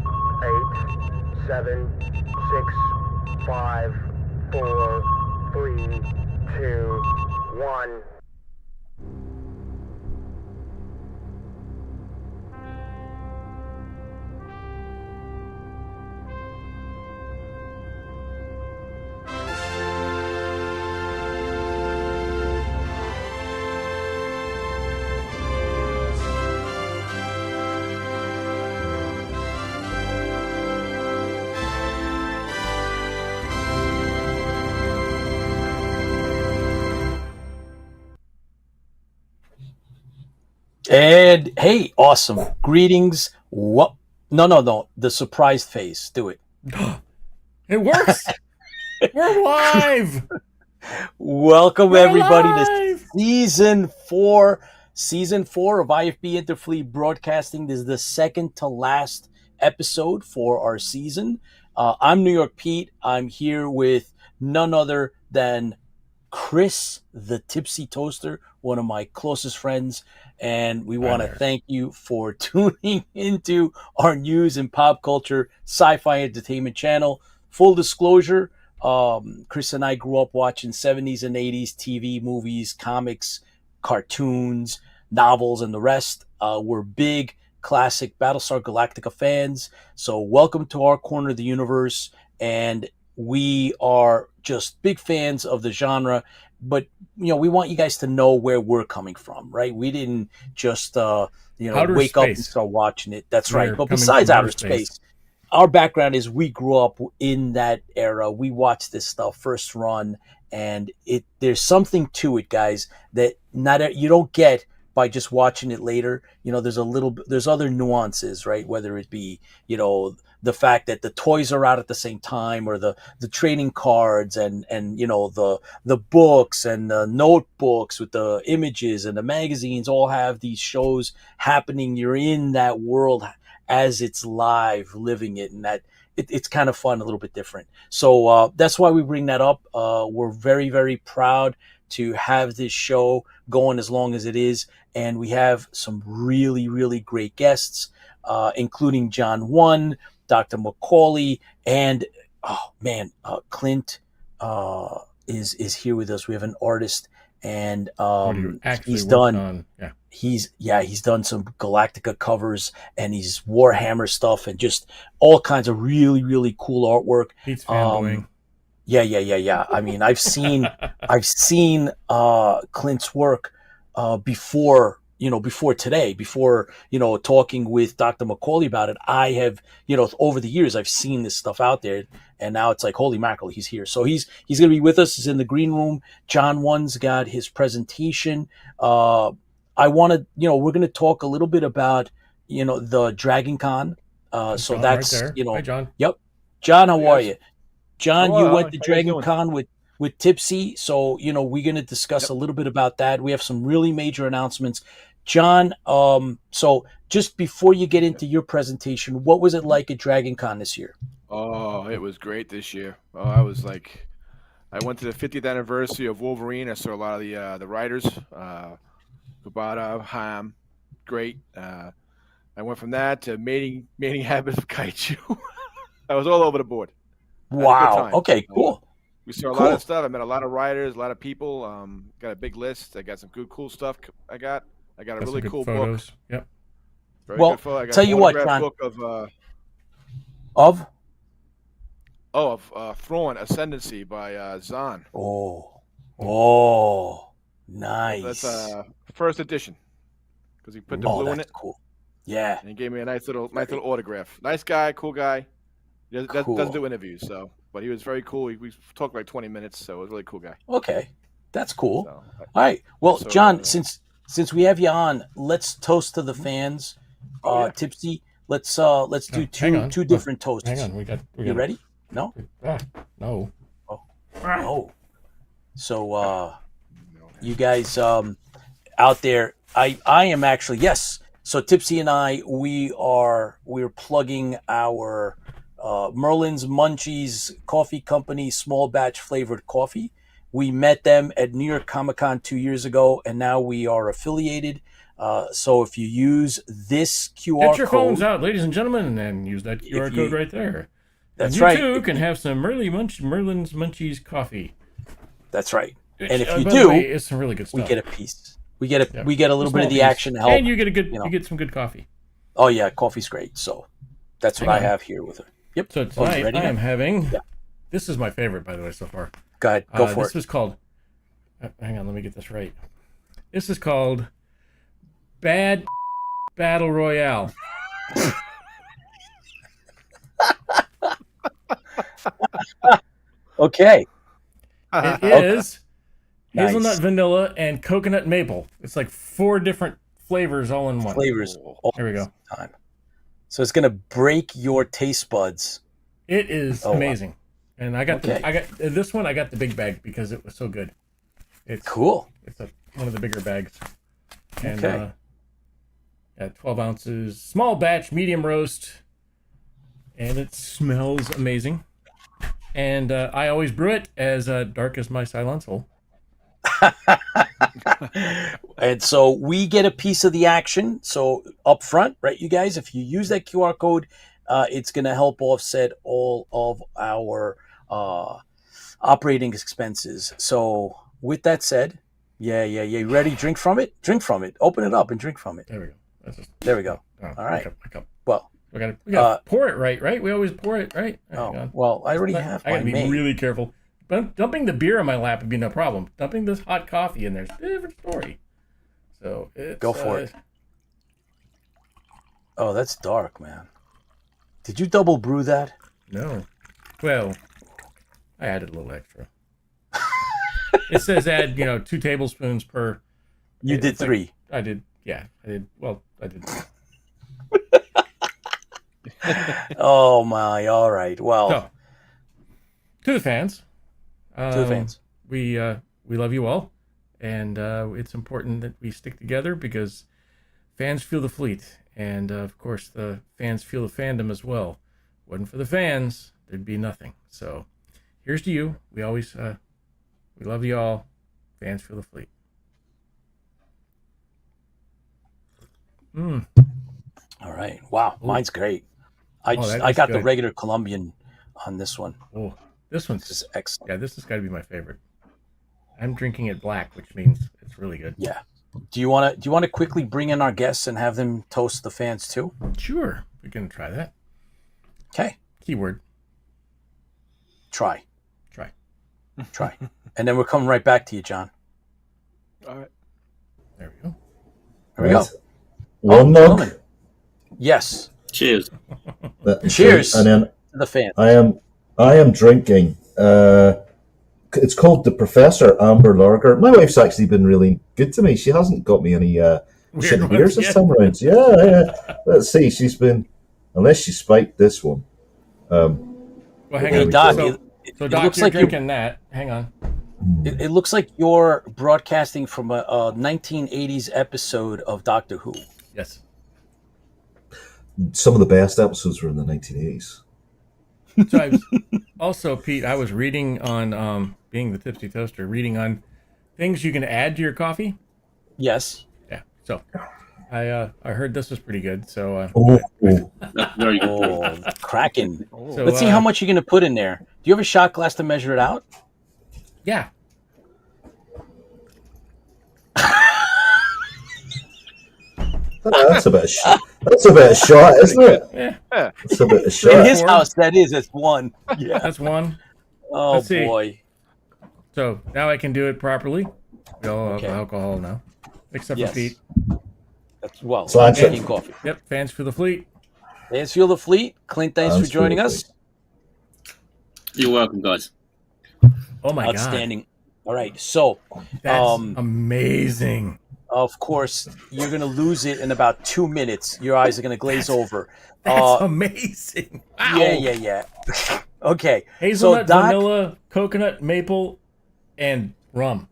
8, 7, 6, 5, 4, 3, 2, 1. And hey, awesome. Greetings. What? No. The surprised face. Do it. It works. We're live. Welcome We're everybody live. to season 4. Season 4 of IFB Interfleet Broadcasting. This is the second to last episode for our season. I'm New York Pete. I'm here with none other than Chris, the Tipsy Toaster, one of my closest friends, and we want to thank you for tuning into our news and pop culture sci-fi entertainment channel. Full disclosure, Chris and I grew up watching 70s and 80s TV, movies, comics, cartoons, novels, and the rest. We're big classic Battlestar Galactica fans, so welcome to our corner of the universe, and we are just big fans of the genre, but we want you guys to know where we're coming from, right? We didn't just wake up and start watching it. That's right. But besides outer space, our background is we grew up in that era. We watched this stuff first run, and there's something to it, guys, that you don't get by just watching it later. There's other nuances, right? Whether it be the fact that the toys are out at the same time, or the trading cards and the books and the notebooks with the images and the magazines all have these shows happening. You're in that world as it's live, living it, and that it's kind of fun, a little bit different. So that's why we bring that up. We're very, very proud to have this show going as long as it is, and we have some really, really great guests, including John One, Dr. McAuley, and Clint is here with us. We have an artist, and he's done he's done some Galactica covers, and he's Warhammer stuff, and just all kinds of really, really cool artwork. Pete's fanboying. Yeah. I mean, I've seen Clint's work before today, before talking with Dr. McAuley about it. I have, over the years, I've seen this stuff out there, and now it's like, holy mackerel, he's here. So he's going to be with us. He's in the green room. John One's got his presentation. We're going to talk a little bit about, the Dragon Con. So John, that's, right there. Hi, John. Yep. John, how are you? John, Hello, you went to Dragon Con with Tipsy, so we're going to discuss a little bit about that. We have some really major announcements. John, so just before you get into your presentation, what was it like at Dragon Con this year? Oh, it was great this year. I went to the 50th anniversary of Wolverine. I saw a lot of the writers, Kubata, Ham, great. I went from that to mating habits of kaiju. I was all over the board. Wow. Okay, cool. We saw a lot of stuff. I met a lot of writers, a lot of people. Got a big list. I got some cool stuff. I got a really cool photos. book. Yep. Very well, good photo. I got tell you what, John. Book of Thrawn Ascendancy by Zahn. Oh, nice. That's first edition because he put the blue in it. Cool. Yeah. And he gave me a nice little autograph. Nice guy, cool guy. He doesn't do interviews, but he was very cool. We talked like 20 minutes, so it was a really cool guy. Okay, that's cool. All right. Well, John, since we have you on, let's toast to the fans. Tipsy, let's do two different toasts. Hang on, we got. You ready? No. No. Oh. No. So, you guys out there, I am actually, yes. So Tipsy and I, we're plugging our Merlin's Munchies Coffee Company small batch flavored coffee. We met them at New York Comic Con 2 years ago, and now we are affiliated. So if you use this QR Get your code, phones out, ladies and gentlemen, and use that QR code right there. That's and you right. too can have some Merlin's Munchies coffee. That's right. Which, And if you by the do, way, it's some really good stuff. we get a piece. We get a little bit of the piece. action to help. And you get you get some good coffee. Oh yeah, coffee's great. So that's what I have here with her. Yep. So tonight ready I am now? having. Yeah. This is my favorite, by the way, so far. Go ahead. Go for This it. is called. Hang on, let me get this right. This is called Bad Battle Royale. Okay. It is Nice. hazelnut, vanilla, and coconut maple. It's like 4 different flavors all in one. Flavors. Here we go. Time. So it's gonna break your taste buds. It is wow. amazing. And I got Okay. this one. I got the big bag because it was so good. It's Cool. It's one of the bigger bags. And, Okay. 12 ounces, small batch, medium roast, and it smells amazing. And I always brew it as dark as my Cylon soul. And so we get a piece of the action. So up front, right, you guys, if you use that QR code, it's going to help offset all of our operating expenses. So with that said, yeah. You ready? Drink from it? Drink from it. Open it up and drink from it. There we go. There we go. Oh, All right. My cup. Well, We gotta pour it right? We always pour it right. well, I already have I gotta mine be made. really careful. But dumping the beer on my lap would be no problem. Dumping this hot coffee in there's a different story. So Go for it. Oh, that's dark, man. Did you double brew that? No. Well, I added a little extra. It says add, 2 tablespoons per. You did 3. I did. Yeah, I did. Well, I did. Oh my! All right. Well, So, to the fans. to the fans. We love you all, and it's important that we stick together because fans fuel the fleet, and of course the fans fuel the fandom as well. Wasn't for the fans, there'd be nothing. So, here's to you. We always we love you all. Fans fuel the fleet. All right. Wow, mine's great. I that's got the good. regular Colombian on this one. Oh, this one's This is excellent. yeah. This has got to be my favorite. I'm drinking it black, which means it's really good. Yeah. Do you want to quickly bring in our guests and have them toast the fans too? Sure, we can try that. Okay. Keyword: Try. try. And then we're coming right back to you, John. All right. There we go. Here we go. One Gentlemen. mug. Yes. Cheers. Cheers. And then To the fans. I am drinking. It's called the Professor Amber Lager. My wife's actually been really good to me. She hasn't got me any shitty beers this time around. Yeah. Let's see. She's been, unless she spiked this one. Well, hang Hey, on. Doc, So it Doc, looks you're like you're- drinking that. Hang on. It looks like you're broadcasting from a 1980s episode of Doctor Who. Yes. Some of the best episodes were in the 1980s. So I was, also, Pete, I was reading on being the Tipsy Toaster, reading on things you can add to your coffee. Yes. Yeah. So I heard this was pretty good. So Very good. Oh, cracking. so, Let's see how much you're going to put in there. Do you have a shot glass to measure it out? Yeah. That's a bit of shot, isn't it? Yeah. That's a bit of In shot. his house, that is. It's one. Yeah. That's one. Oh, Let's see. boy. So now I can do it properly. We all have Okay. alcohol now, except Yes. for Pete. That's well. Slash it. Drinking coffee. Yep. Fans for the fleet. Fans Fuel the Fleet. Clint, thanks Fans for joining Fuel the us. You're welcome, guys. Oh my Outstanding. All right. So, God. That's Um, amazing. of course, you're going to lose it in about 2 minutes. Your eyes are going to glaze over. That's amazing. Wow. Yeah. Okay. Hazelnut, so, Doc, vanilla, coconut, maple, and rum.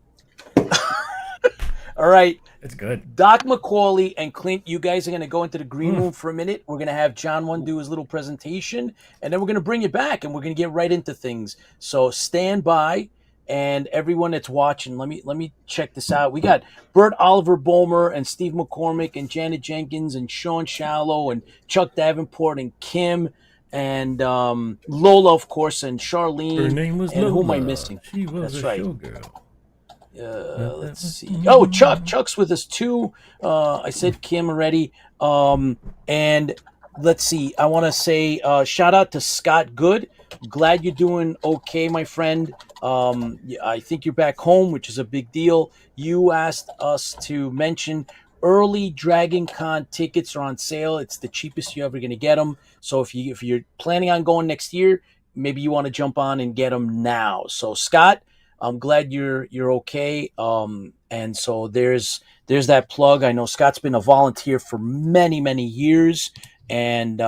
all right. It's good. Doc McAuley and Clint, you guys are going to go into the green room for a minute. We're going to have John One do his little presentation, and then we're going to bring you back, and we're going to get right into things. So stand by, and everyone that's watching. Let me check this out. We got Bert Oliver Bomer and Steve McCormick and Janet Jenkins and Sean Shallow and Chuck Davenport and Kim and Lola, of course, and Charlene. Her name was and Lola. who am I missing? She was That's a right. showgirl. Let's see. Oh, Chuck's with us too. I said Kim already. And let's see. I want to say shout out to Scott Good. Glad you're doing okay, my friend. I think you're back home, which is a big deal. You asked us to mention early Dragon Con tickets are on sale. It's the cheapest you're ever going to get them. So if you're planning on going next year, maybe you want to jump on and get them now. So Scott, I'm glad you're okay. And so there's that plug. I know Scott's been a volunteer for many, many years. And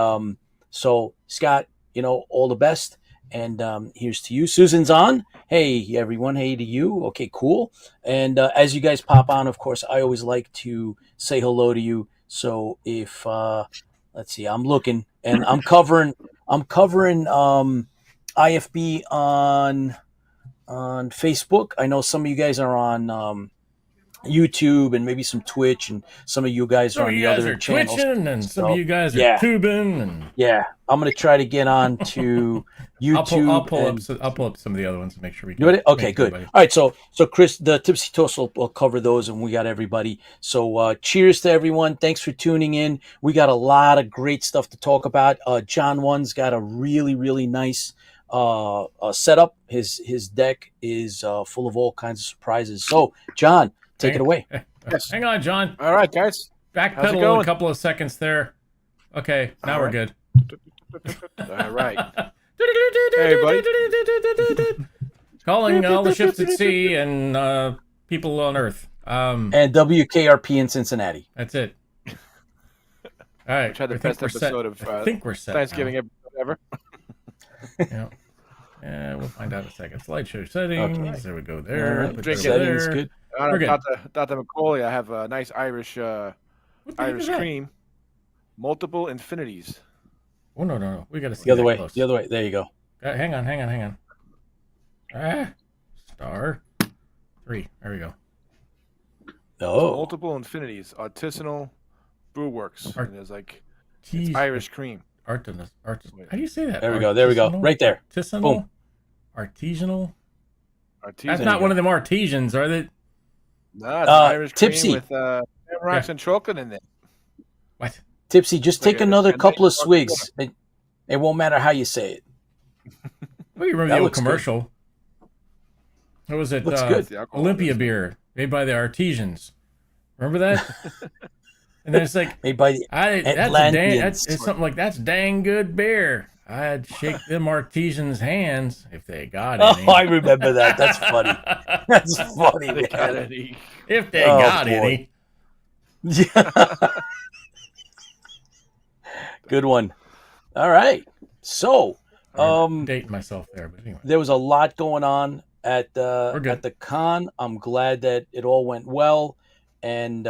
so Scott, all the best. And here's to you. Susan's on. Hey, everyone. Hey to you. Okay, cool. And as you guys pop on, of course, I always like to say hello to you. So if, let's see, I'm looking and I'm covering IFB on Facebook. I know some of you guys are on YouTube and maybe some Twitch, and some of you guys are on the other channels. Twitching, and some of you guys are tubing, and I'm going to try to get on to YouTube. I'll pull up some of the other ones and make sure we do it. Okay, good. All right, so Chris, the Tipsy Toaster will cover those, and we got everybody. So cheers to everyone. Thanks for tuning in. We got a lot of great stuff to talk about. John One's got a really, really nice setup. His deck is full of all kinds of surprises. So, John, take it away. Yes. Hang on, John. All right, guys. Backpedal a couple of seconds there. Okay, now we're good. All right. Hey, everybody. Calling all the ships at sea and people on Earth. And WKRP in Cincinnati. That's it. All right. We tried the best episode of I think we're set Thanksgiving episode ever. Yeah, we'll find out in a second. Slideshow settings. Okay. There we go. There. Right. Drink it Settings, there. good. We're good. Dr. McAuley, I have a nice Irish What the heck is that? cream. Multiple infinities. Oh, no. We got to see The other that way. close. The other way. There you go. Hang on. Star 3. There we go. Oh. Multiple infinities. Artisanal brew works. And there's like Jeez. Irish cream. Artisanal. How do you say that? There we go. There we go. Right there. Artisanal. Boom. Artisanal. Artisanal. That's not one of them artesians, are they? No, it's Irish Tipsy. cream with rocks and chocolate in it. What? Tipsy, just Like take a- another a couple of nice swigs. It won't matter how you say it. Well, you remember That the old looks good. commercial? What was it? Looks good. The alcohol Olympia is- beer made by the artisans. Remember that? And then it's like, Made by the Atlanteans. it's something like, that's dang good beer. I'd shake them artisans' hands if they got any. Oh, I remember that. That's funny. That's funny, They got man. any. If they Oh, got boy. any. Yeah. Good one. All right. So, I'm dating myself there, but anyway. there was a lot going on at We're good. the con. I'm glad that it all went well. And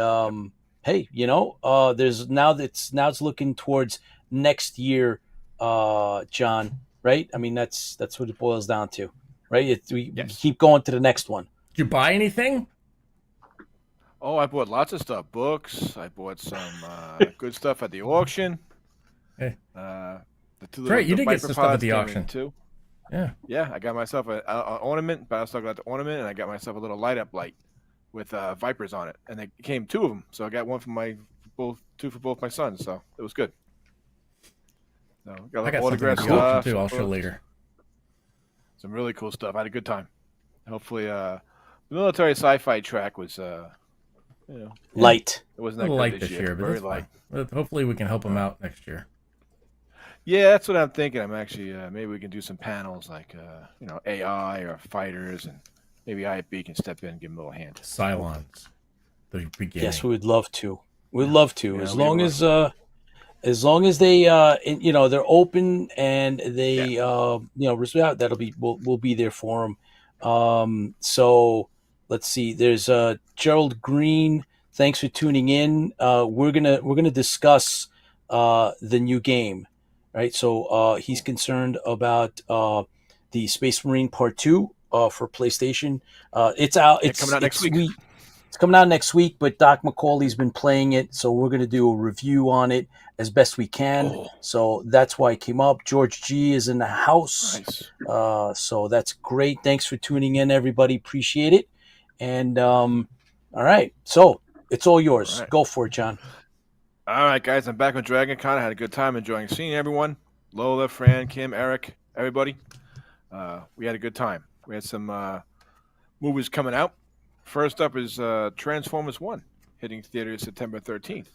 hey, there's now it's looking towards next year, John. Right? I mean, that's what it boils down to, right? We keep going to the next one. Did you buy anything? Oh, I bought lots of stuff. Books. I bought some good stuff at the auction. Hey. The two Right, you the did get some stuff at the Viper pods auction. came in, too. Yeah. Yeah, I got myself an ornament, but I was talking about the ornament, and I got myself a little light up light with vipers on it, and they came two of them. So I got one for two for both my sons. So it was good. So I got got something at autograph the auction stuff. too. I'll show later. Some really cool stuff. I had a good time. Hopefully, the military sci-fi track was, Light. it wasn't A that little good light this year, but Very that's light. fine. But hopefully we can help them out next year. Yeah, that's what I'm thinking. I'm actually maybe we can do some panels like AI or fighters, and maybe IFB can step in and give them a little hand. Cylons. The beginning. Yes, we would love to. We'd love to, Yeah, as we long would. as long as they they're open and they respect. We'll be there for them. So let's see. There's Gerald Green. Thanks for tuning in. We're gonna discuss the new game, right? So he's concerned about the Space Marine Part 2. for PlayStation. It's out. It's coming out next week. It's coming out next week, but Doc McAuley's been playing it, so we're going to do a review on it as best we can. Oh. So that's why it came up. George G is in the house. Nice. So that's great. Thanks for tuning in, everybody. Appreciate it. And all right, so it's all yours. All right. Go for it, John. All right, guys, I'm back on Dragon Con. I had a good time enjoying seeing everyone. Lola, Fran, Kim, Eric, everybody. We had a good time. We had some movies coming out. First up is Transformers 1, hitting theaters September 13th.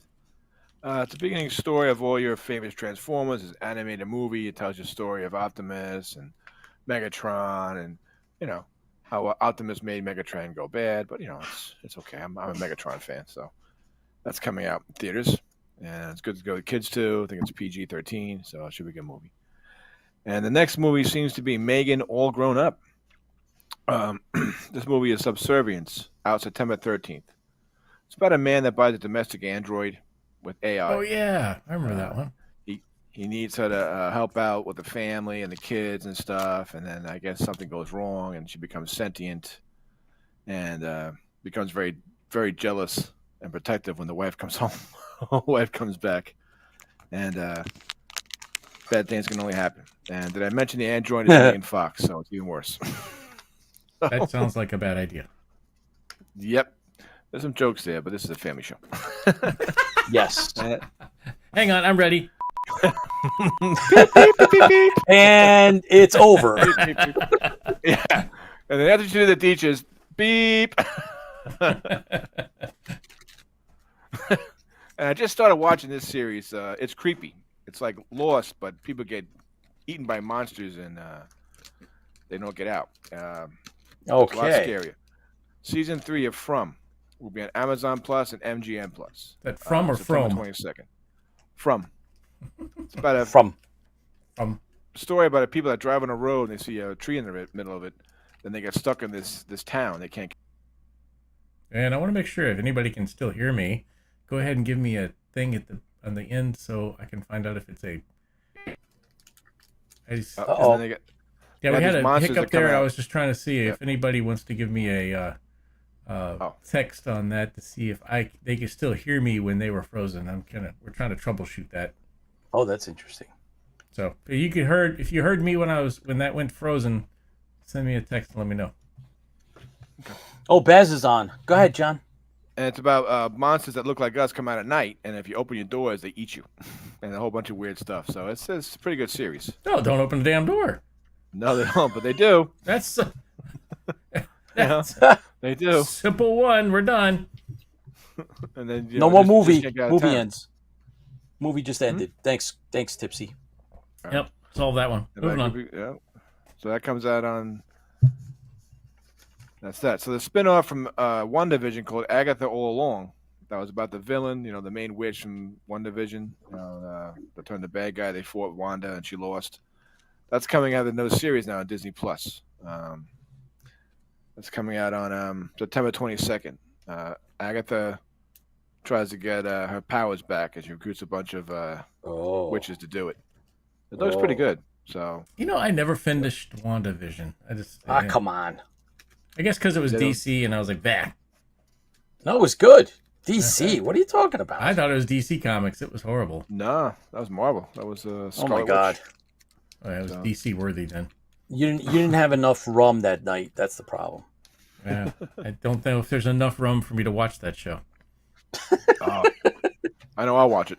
It's a beginning story of all your famous Transformers. It's an animated movie. It tells you a story of Optimus and Megatron and, you know, how Optimus made Megatron go bad. But, you know, it's okay. I'm a Megatron fan, so that's coming out in theaters. And it's good to go with kids, too. I think it's PG-13, so it should be a good movie. And the next movie seems to be Megan All Grown Up. This movie is Subservience, out September 13th. It's about a man that buys a domestic android with AI. Oh, yeah. I remember that one. He needs her to help out with the family and the kids and stuff, and then I guess something goes wrong, and she becomes sentient and becomes very, very jealous and protective when the wife comes home. Wife comes back, and bad things can only happen. And did I mention the android is Megan Fox, so it's even worse. That sounds like a bad idea. Yep. There's some jokes there, but this is a family show. Yes. Hang on, I'm ready. Beep, beep, beep, beep, beep. And it's over. Yeah. And then after you do the teachers, beep. And I just started watching this series. It's creepy. It's like Lost, but people get eaten by monsters and they don't get out. It's a lot scarier. Season 3 of From will be on Amazon Plus and MGM Plus. That From or September From? 22nd. From. It's about a From story about people that drive on a road and they see a tree in the middle of it. Then they get stuck in this town. They can't. And I want to make sure if anybody can still hear me, go ahead and give me a thing on the end so I can find out if it's a. Yeah, we had a hiccup there. I was just trying to see if anybody wants to give me a text on that to see if they can still hear me when they were frozen. We're trying to troubleshoot that. Oh, that's interesting. So if you heard me when that went frozen, send me a text and let me know. Okay. Oh, Baz is on. Go ahead, John. And it's about monsters that look like us come out at night, and if you open your doors, they eat you, and a whole bunch of weird stuff. So it's a pretty good series. No, don't open the damn door. No, they don't, but they do. That's they do. Simple one. We're done. And then no more movie. Just can't get out of Movie town. ends. Movie just ended. Thanks, Tipsy. Yep, solve that one. Moving on. Yeah. So that comes out on. That's that. So the spinoff from WandaVision called Agatha All Along. That was about the villain, the main witch from WandaVision. That turned the bad guy. They fought Wanda and she lost. That's coming out of the new series now on Disney Plus. That's coming out on September 22nd. Agatha tries to get her powers back as she recruits a bunch of witches to do it. It looks pretty good. So I never finished WandaVision. Come on. I guess because it was DC and I was like, bah. No, it was good. DC. What are you talking about? I thought it was DC Comics. It was horrible. Nah, that was Marvel. That was oh my God. Witch. Oh, yeah, it was DC worthy then. You didn't have enough rum that night. That's the problem. Yeah, I don't know if there's enough rum for me to watch that show. I know I'll watch it.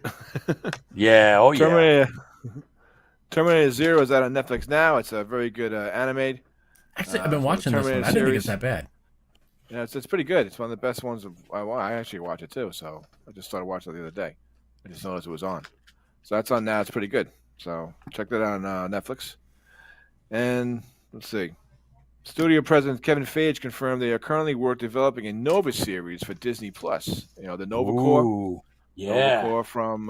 Yeah. Oh yeah. Terminator Zero is out on Netflix now. It's a very good anime. Actually, I've been watching this one. I didn't think it's that bad. Yeah, it's pretty good. It's one of the best ones. I actually watch it too. So I just started watching it the other day. I just noticed it was on. So that's on now. It's pretty good. So check that out on Netflix. And let's see. Studio president Kevin Feige confirmed they are currently developing a Nova series for Disney Plus. The Nova Corps. Yeah. Nova Corps from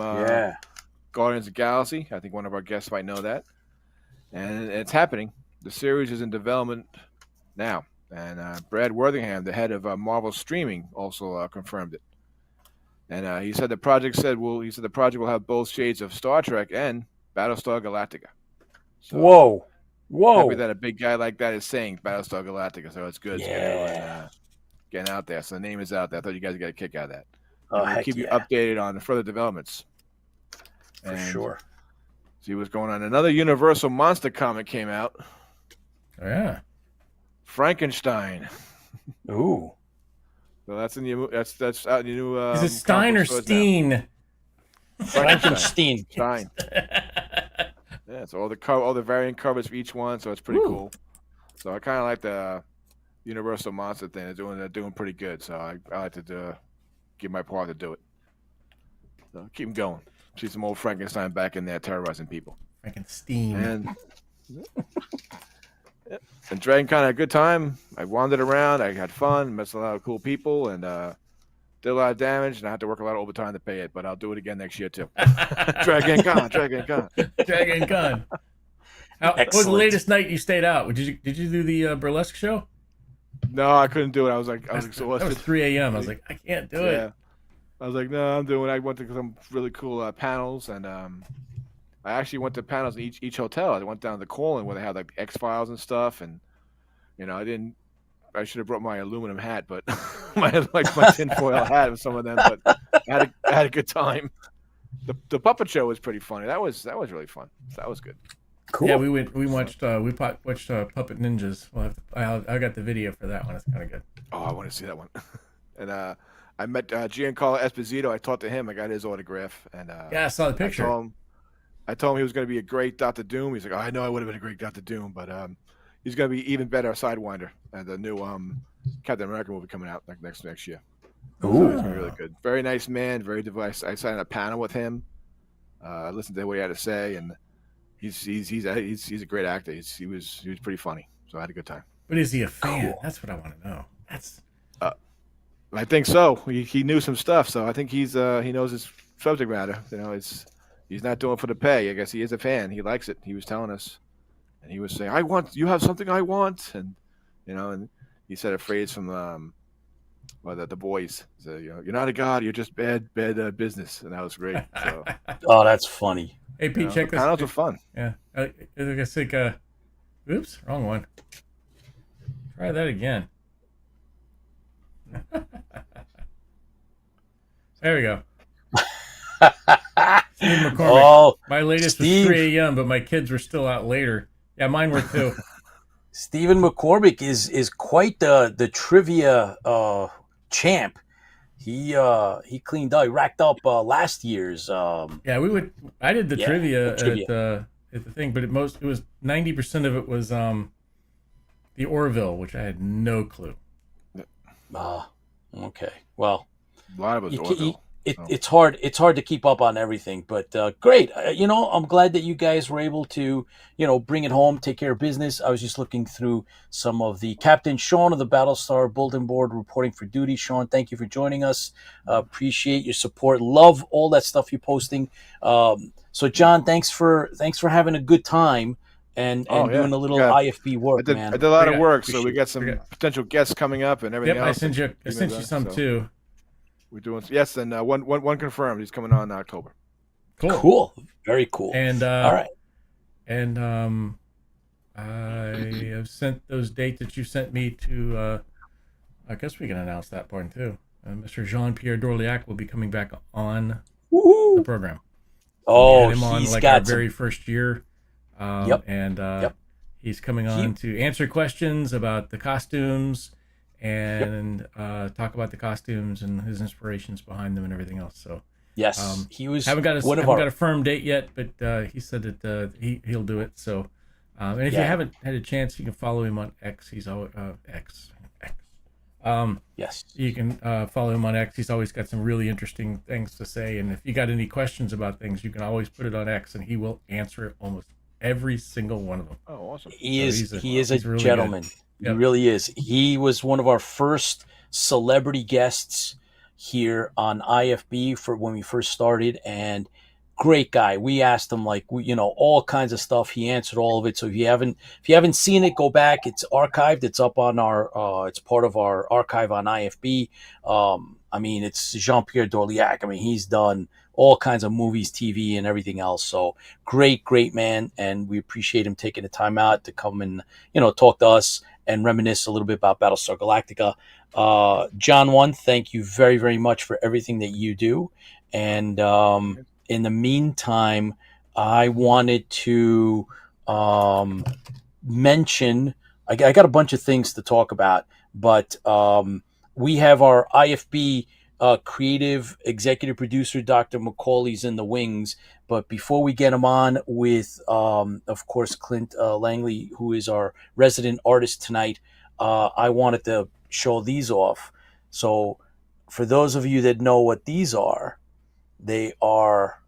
Guardians of the Galaxy. I think one of our guests might know that. And it's happening. The series is in development now. And Brad Worthington, the head of Marvel Streaming, also confirmed it. And he said the project will have both shades of Star Trek and Battlestar Galactica. So, Whoa. Whoa. happy that a big guy like that is saying Battlestar Galactica. So it's good. Yeah. It's getting out there. So the name is out there. I thought you guys got a kick out of that. Oh, And we'll heck keep you yeah. updated on the further developments. For sure. See what's going on. Another Universal Monster comic came out. Oh, yeah. Frankenstein. Ooh. So that's in the that's out in the new. Is it Stein or Steen? Frankenstein. Stein. Yeah, so all the variant covers for each one, so it's pretty cool. So I kind of like the Universal Monster thing. They're doing pretty good. So I like to give my part to do it. So keep them going. See some old Frankenstein back in there terrorizing people. Frankenstein. And Dragon Con had a good time. I wandered around. I had fun. Met a lot of cool people, and did a lot of damage. And I had to work a lot of overtime to pay it, but I'll do it again next year too. Dragon Con. Dragon Con. What was the latest night you stayed out? Did you do the burlesque show? No, I couldn't do it. I was exhausted. That was 3 a.m. I was like, I can't do it. I was like, no, I'm doing it. I went to some really cool panels, and I actually went to panels in each hotel. I went down to the Corlin where they had like X-Files and stuff, and I should have brought my aluminum hat, but my tinfoil hat with some of them. But I had a good time. The puppet show was pretty funny. That was really fun. That was good. Cool. Yeah, we watched Puppet Ninjas. I got the video for that one. It's kind of good. Oh, I want to see that one. And I met Giancarlo Esposito. I talked to him. I got his autograph. And yeah, I saw the picture. I told him he was going to be a great Dr. Doom. He's like, I know I would have been a great Dr. Doom, but he's going to be even better Sidewinder. And the new Captain America movie coming out next year. Ooh. So it's really good. Very nice man. Very device. I sat in a panel with him. I listened to what he had to say, and he's a great actor. He was pretty funny. So I had a good time. But is he a fan? Cool. That's what I want to know. I think so. He knew some stuff, so I think he knows his subject matter. He's not doing it for the pay. I guess he is a fan. He likes it. He was telling us, and he was saying, you have something I want," and and he said a phrase from the boys. So, you're not a god. You're just bad business, and that was great. So. Oh, that's funny. Hey, Pete, check this. Panels are fun. Yeah, I guess oops, wrong one. Try that again. There we go. Steve McCormick. Oh, my latest was 3 a.m., but my kids were still out later. Yeah, mine were too. Stephen McCormick is quite the trivia champ. He cleaned up. He racked up last year's. I did the trivia at the thing, but it was 90% of it was the Orville, which I had no clue. Okay. Well, a lot of us Orville. It's hard to keep up on everything, but great. I'm glad that you guys were able to, bring it home, take care of business. I was just looking through some of the Captain Sean of the Battlestar Bulletin Board reporting for duty. Sean, thank you for joining us. Appreciate your support. Love all that stuff you're posting. So John, thanks for having a good time and doing a little IFB work, man. I did a lot of work, so we got some potential guests coming up and everything else. I sent you some too. We're doing and one confirmed. He's coming on in October. Cool. Very cool. And all right. And I have sent those dates that you sent me to. I guess we can announce that part too. Mr. Jean-Pierre Dorliac will be coming back on the program. Oh, we had him on he's like got our very first year. He's coming on to answer questions about the costumes. And talk about the costumes and his inspirations behind them and everything else. So yes, he was. Haven't got a firm date yet, but he said that he'll do it. So, and if you haven't had a chance, you can follow him on X. He's always X. Yes, you can follow him on X. He's always got some really interesting things to say. And if you got any questions about things, you can always put it on X, and he will answer it almost every single one of them. Oh, awesome! He is a really gentleman. Good. Yep. He really is. He was one of our first celebrity guests here on IFB for when we first started, and great guy. We asked him all kinds of stuff. He answered all of it. So if you haven't seen it, go back. It's archived. It's up on our. It's part of our archive on IFB. It's Jean-Pierre Dorliac. He's done all kinds of movies, TV, and everything else. So great man, and we appreciate him taking the time out to come and talk to us and reminisce a little bit about Battlestar Galactica. John 1, thank you very, very much for everything that you do. And in the meantime, I wanted to mention, I got a bunch of things to talk about, but we have our IFB creative executive producer, Dr. McAuley's in the wings. But before we get him on with, of course, Clint Langley, who is our resident artist tonight, I wanted to show these off. So for those of you that know what these are, they are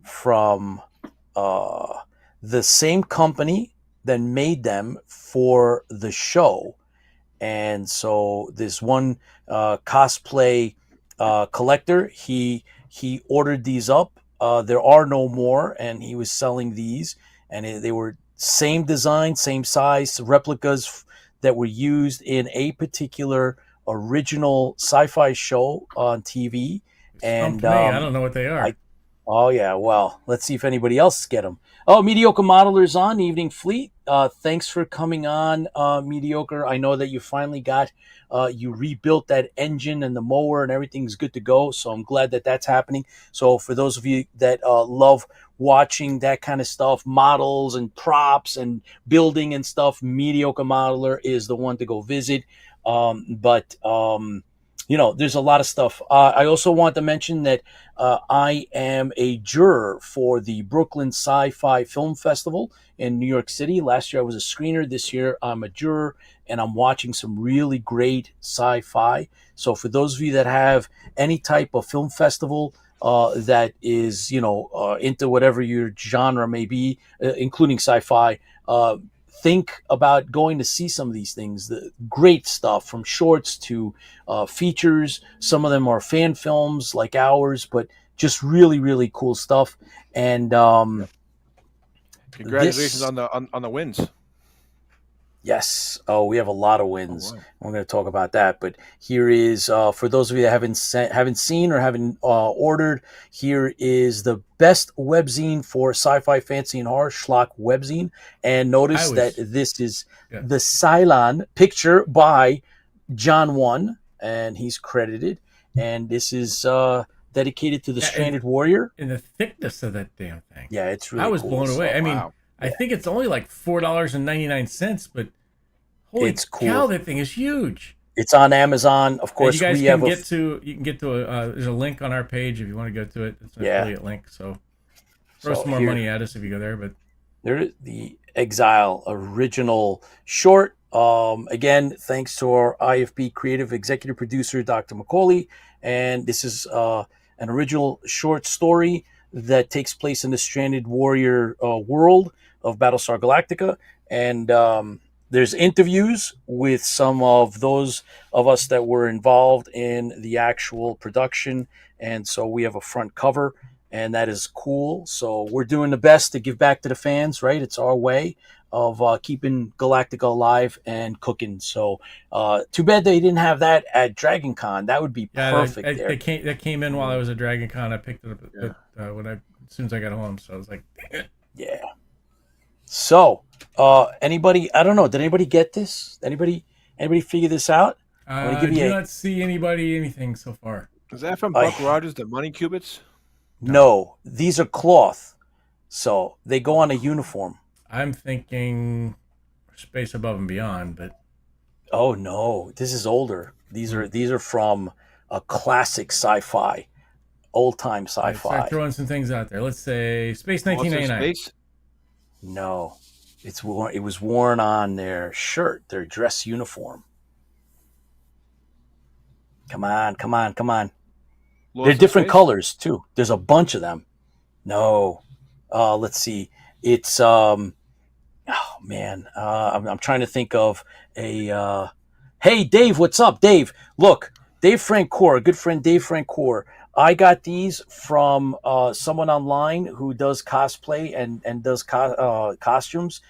from the same company that made them for the show. And so this one cosplay collector, he ordered these up. There are no more, and he was selling these, and they were same design, same size, replicas that were used in a particular original sci-fi show on TV. And I don't know what they are. Oh, yeah. Well, let's see if anybody else get them. Oh, Mediocre Modeler's on, Evening Fleet. Thanks for coming on, Mediocre. I know that you finally got, you rebuilt that engine and the mower and everything's good to go. So I'm glad that that's happening. So for those of you that love watching that kind of stuff, models and props and building and stuff, Mediocre Modeler is the one to go visit. There's a lot of stuff. I also want to mention that I am a juror for the Brooklyn Sci-Fi Film Festival in New York City. Last year I was a screener. This year I'm a juror, and I'm watching some really great sci-fi. So for those of you that have any type of film festival that is, into whatever your genre may be, including sci-fi, think about going to see some of these things. The great stuff, from shorts to features. Some of them are fan films like ours, but just really, really cool stuff. And congratulations on the wins. Yes. Oh, we have a lot of wins. Oh, wow. I'm going to talk about that. But here is, for those of you that haven't seen or haven't ordered, here is the best webzine for sci-fi, fantasy, and horror, Schlock webzine. And notice that this is the Cylon picture by John 1, and he's credited. And this is dedicated to the Stranded Warrior. And the thickness of that damn thing. Yeah, it's really I was cool. blown away. I mean, wow. I think it's only like $4.99, but holy cow, that thing is huge. It's on Amazon, of course. And you guys can get to there's a link on our page if you want to go to it. It's an affiliate link, so throw some more money at us if you go there. But there is the Exile original short. Again, thanks to our IFB creative executive producer, Dr. McAuley, and this is an original short story that takes place in the Stranded Warrior world of Battlestar Galactica. And there's interviews with some of those of us that were involved in the actual production. And so we have a front cover, and that is cool. So we're doing the best to give back to the fans, right? It's our way of keeping Galactica alive and cooking. So too bad they didn't have that at Dragon Con. That would be perfect. That came in while I was at Dragon Con. I picked it up as soon as I got home. So I was like, yeah. So anybody, I don't know, did anybody get this? Anybody figure this out? I do not see anything so far. Is that from Buck Rogers, the Money Cubits? No, these are cloth. So they go on a uniform. I'm thinking Space Above and Beyond, but oh no, this is older. These are from a classic sci-fi, old-time sci-fi. Start throwing some things out there. Let's say Space 1999. Space? No, it was worn on their shirt, their dress uniform. Come on. They're different colors too. There's a bunch of them. No, let's see. It's I'm trying to think of a. Hey, Dave, what's up, Dave? Look, Dave Francoeur, a good friend, Dave Francoeur. I got these from someone online who does cosplay and does costumes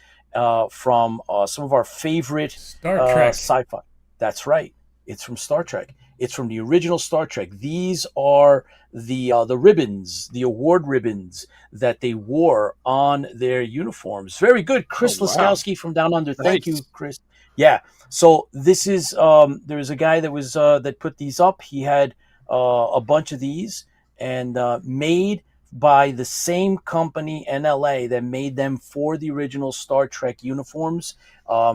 from some of our favorite Star Trek sci-fi. That's right. It's from Star Trek. It's from the original Star Trek. These are the ribbons, the award ribbons that they wore on their uniforms. Very good, Chris Oh, wow. Laskowski from Down Under. Thank Nice. you, Chris. Yeah. So this is there's a guy that was that put these up. He had a bunch of these and made by the same company in LA that made them for the original Star Trek uniforms.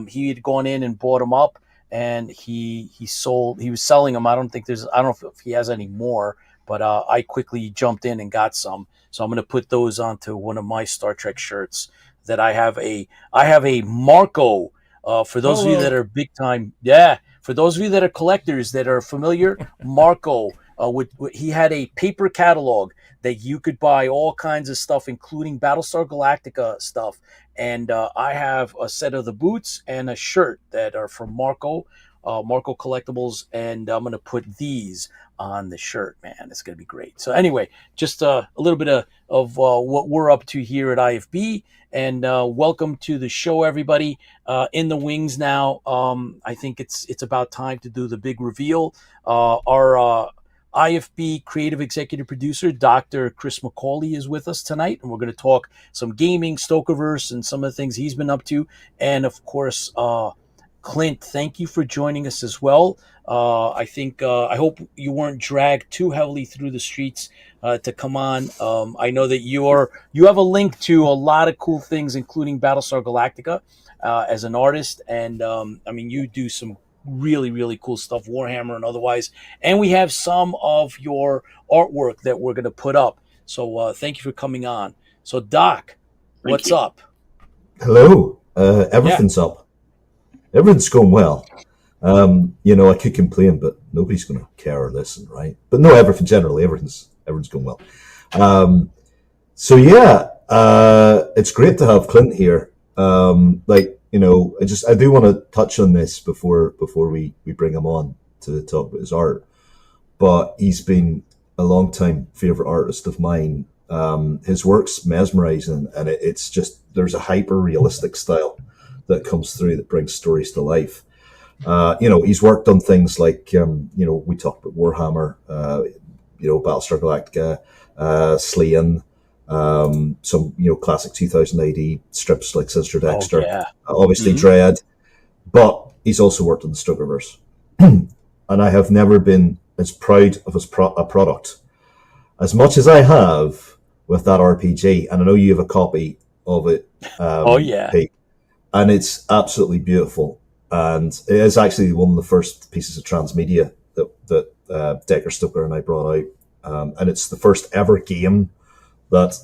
He had gone in and bought them up, and he was selling them. I don't know if he has any more, but I quickly jumped in and got some. So I'm going to put those onto one of my Star Trek shirts that I have a Marco. For those of you that are big time, for those of you that are collectors that are familiar, Marco, he had a paper catalog that you could buy all kinds of stuff, including Battlestar Galactica stuff. And I have a set of the boots and a shirt that are from Marco Collectibles, and I'm going to put these on the shirt. Man, it's going to be great. So anyway, just a little bit of what we're up to here at IFB, and welcome to the show, everybody. In the wings now. I think it's about time to do the big reveal. Our IFB creative executive producer, Dr. Chris McAuley, is with us tonight, and we're going to talk some gaming, Stokerverse, and some of the things he's been up to. And of course, Clint, thank you for joining us as well. I hope you weren't dragged too heavily through the streets to come on. I know that you have a link to a lot of cool things, including Battlestar Galactica as an artist, and you do some really, really cool stuff, Warhammer and otherwise. And we have some of your artwork that we're going to put up. So thank you for coming on. So Doc, what's up? Hello. Everything's up. Everything's going well. I could complain, but nobody's going to care or listen, right? But no, everything's going well. It's great to have Clint here. I do want to touch on this before we bring him on to talk about his art. But he's been a long time favorite artist of mine. His work's mesmerizing, and it's just, there's a hyper realistic style that comes through that brings stories to life. He's worked on things like, we talked about Warhammer, Battlestar Galactica, Slain, some classic 2000 AD strips like Sinister Dexter, obviously Dread, but he's also worked on the Stokerverse. And I have never been as proud of a product as much as I have with that RPG, and I know you have a copy of it. Pete, and it's absolutely beautiful, and it is actually one of the first pieces of transmedia that Decker Stoker and I brought out, and it's the first ever game that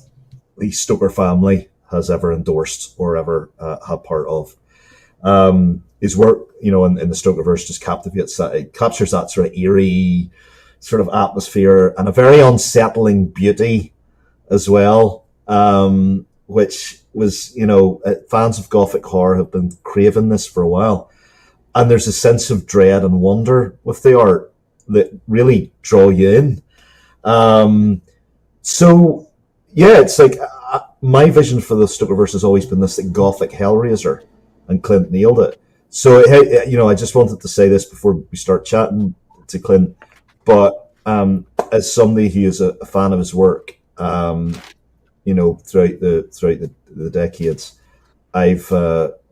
the Stoker family has ever endorsed or ever had part of. His work, in the Stokerverse just captivates that. It captures that sort of eerie sort of atmosphere and a very unsettling beauty as well, which was, fans of Gothic horror have been craving this for a while. And there's a sense of dread and wonder with the art that really draw you in. It's like my vision for the Stokerverse has always been this Gothic Hellraiser, and Clint nailed it. So, I just wanted to say this before we start chatting to Clint, but as somebody who is a fan of his work, throughout the decades, I've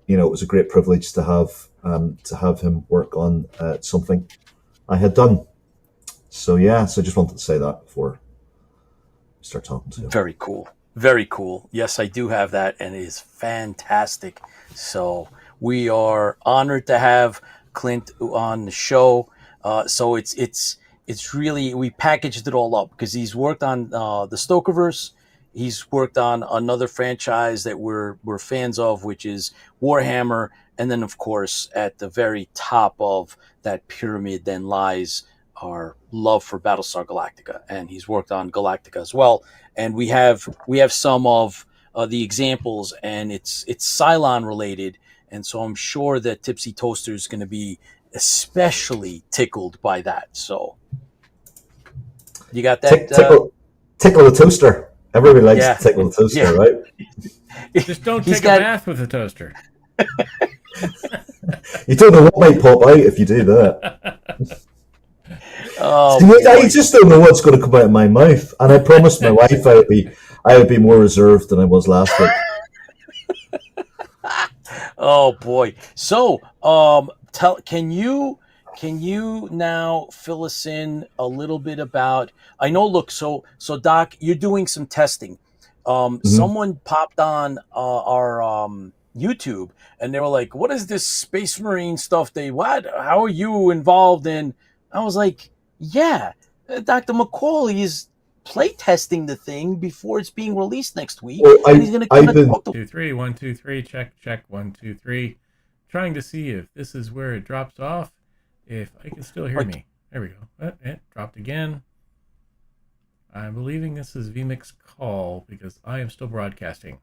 it was a great privilege to have him work on something I had done. So I just wanted to say that before we start talking to him. Very cool. Very cool. Yes, I do have that, and it is fantastic. So we are honored to have Clint on the show. So it's really, we packaged it all up because he's worked on the Stokerverse. He's worked on another franchise that we're fans of, which is Warhammer. And then, of course, at the very top of that pyramid then lies our love for Battlestar Galactica. And he's worked on Galactica as well. And we have some of the examples, and it's Cylon related. And so I'm sure that Tipsy Toaster is going to be especially tickled by that. So you got that? Tickle the toaster. Everybody likes to tickle the toaster, right? Just don't take a bath with a toaster. You don't know what might pop out if you do that. Oh, See, I boy. just don't know what's going to come out of my mouth, and I promised my wife I would be more reserved than I was last week. Oh boy. So, can you now fill us in a little bit about? I know. Look, so Doc, you're doing some testing. Mhm. Someone popped on our YouTube, and they were like, "What is this Space Marine stuff? What? How are you involved in?" I was like, "Yeah, Dr. McAuley is play testing the thing before it's being released next week, Well, and he's going to I've kind of been 2 3 1 2 3 check 1 2 3, trying to see if this is where it drops off, if I can still hear me. There we go. It dropped again. I'm believing this is vMix call because I am still broadcasting.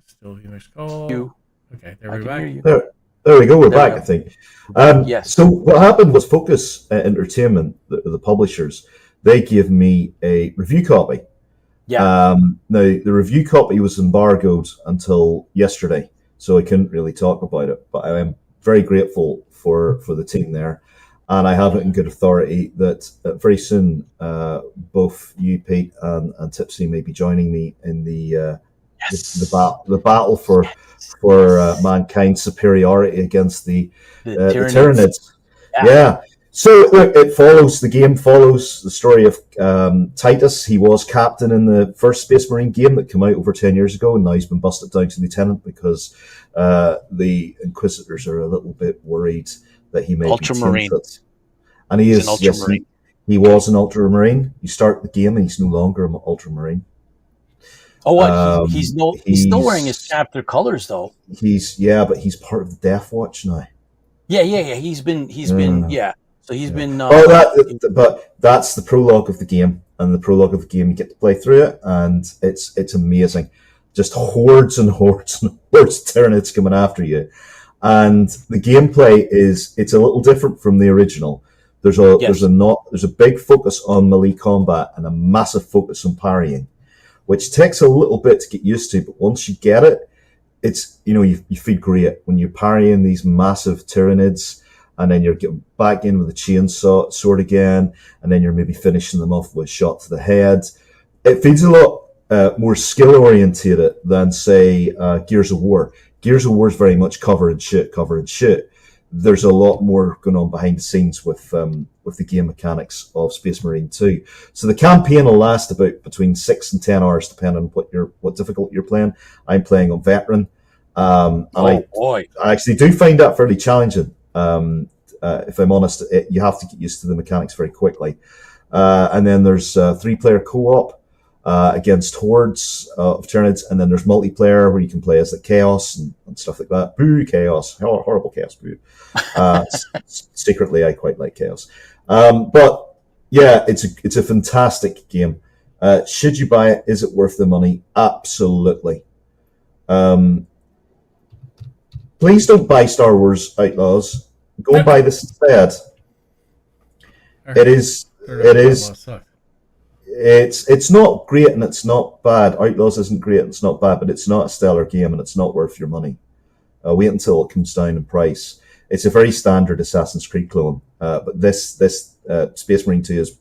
Still vMix call. you. Okay, there I we're can back. hear you. there we go. We're There we back, go. I think. Yes. So what happened was Focus Entertainment, the publishers, they gave me a review copy. Yeah. Now the review copy was embargoed until yesterday, so I couldn't really talk about it. But I am very grateful for the team there, and I have it in good authority that very soon both you, Pete, and Tipsy may be joining me in the battle for mankind's superiority against the Tyranids. Tyranids. Yeah. Yeah. So look, the game follows the story of Titus. He was captain in the first Space Marine game that came out over 10 years ago, and now he's been busted down to lieutenant because the Inquisitors are a little bit worried that he may Ultramarine. be tainted. And He's an Ultramarine. he was an Ultramarine. You start the game and he's no longer an Ultramarine. Oh, what? He's still wearing his chapter colors though. But he's part of the Death Watch now. Yeah. He's been. So he's been. But that's the prologue of the game, and the prologue of the game you get to play through it, and it's amazing. Just hordes and hordes and hordes of Tyranids coming after you, and the gameplay it's a little different from the original. There's a big focus on melee combat and a massive focus on parrying, which takes a little bit to get used to, but once you get it, it's you feel great when you're parrying these massive Tyranids, and then you're getting back in with a chainsaw sword again, and then you're maybe finishing them off with a shot to the head. It feels a lot more skill orientated than say Gears of War. Gears of War is very much cover and shoot. There's a lot more going on behind the scenes with the game mechanics of Space Marine 2. So the campaign will last about between 6 and 10 hours, depending on what difficulty you're playing. I'm playing on Veteran. boy! I actually do find that fairly challenging. If I'm honest, you have to get used to the mechanics very quickly. And then there's 3-player co-op against hordes of Tyranids, and then there's multiplayer where you can play as the Chaos and stuff like that. Boo, Chaos! Horrible Chaos! Boo. Secretly, I quite like Chaos. But yeah, it's a fantastic game. Should you buy it? Is it worth the money? Absolutely. Please don't buy Star Wars Outlaws. Go and buy this instead. It's not great and it's not bad. Outlaws isn't great and it's not bad, but it's not a stellar game and it's not worth your money. Wait until it comes down in price. It's a very standard Assassin's Creed clone, but this Space Marine 2 is.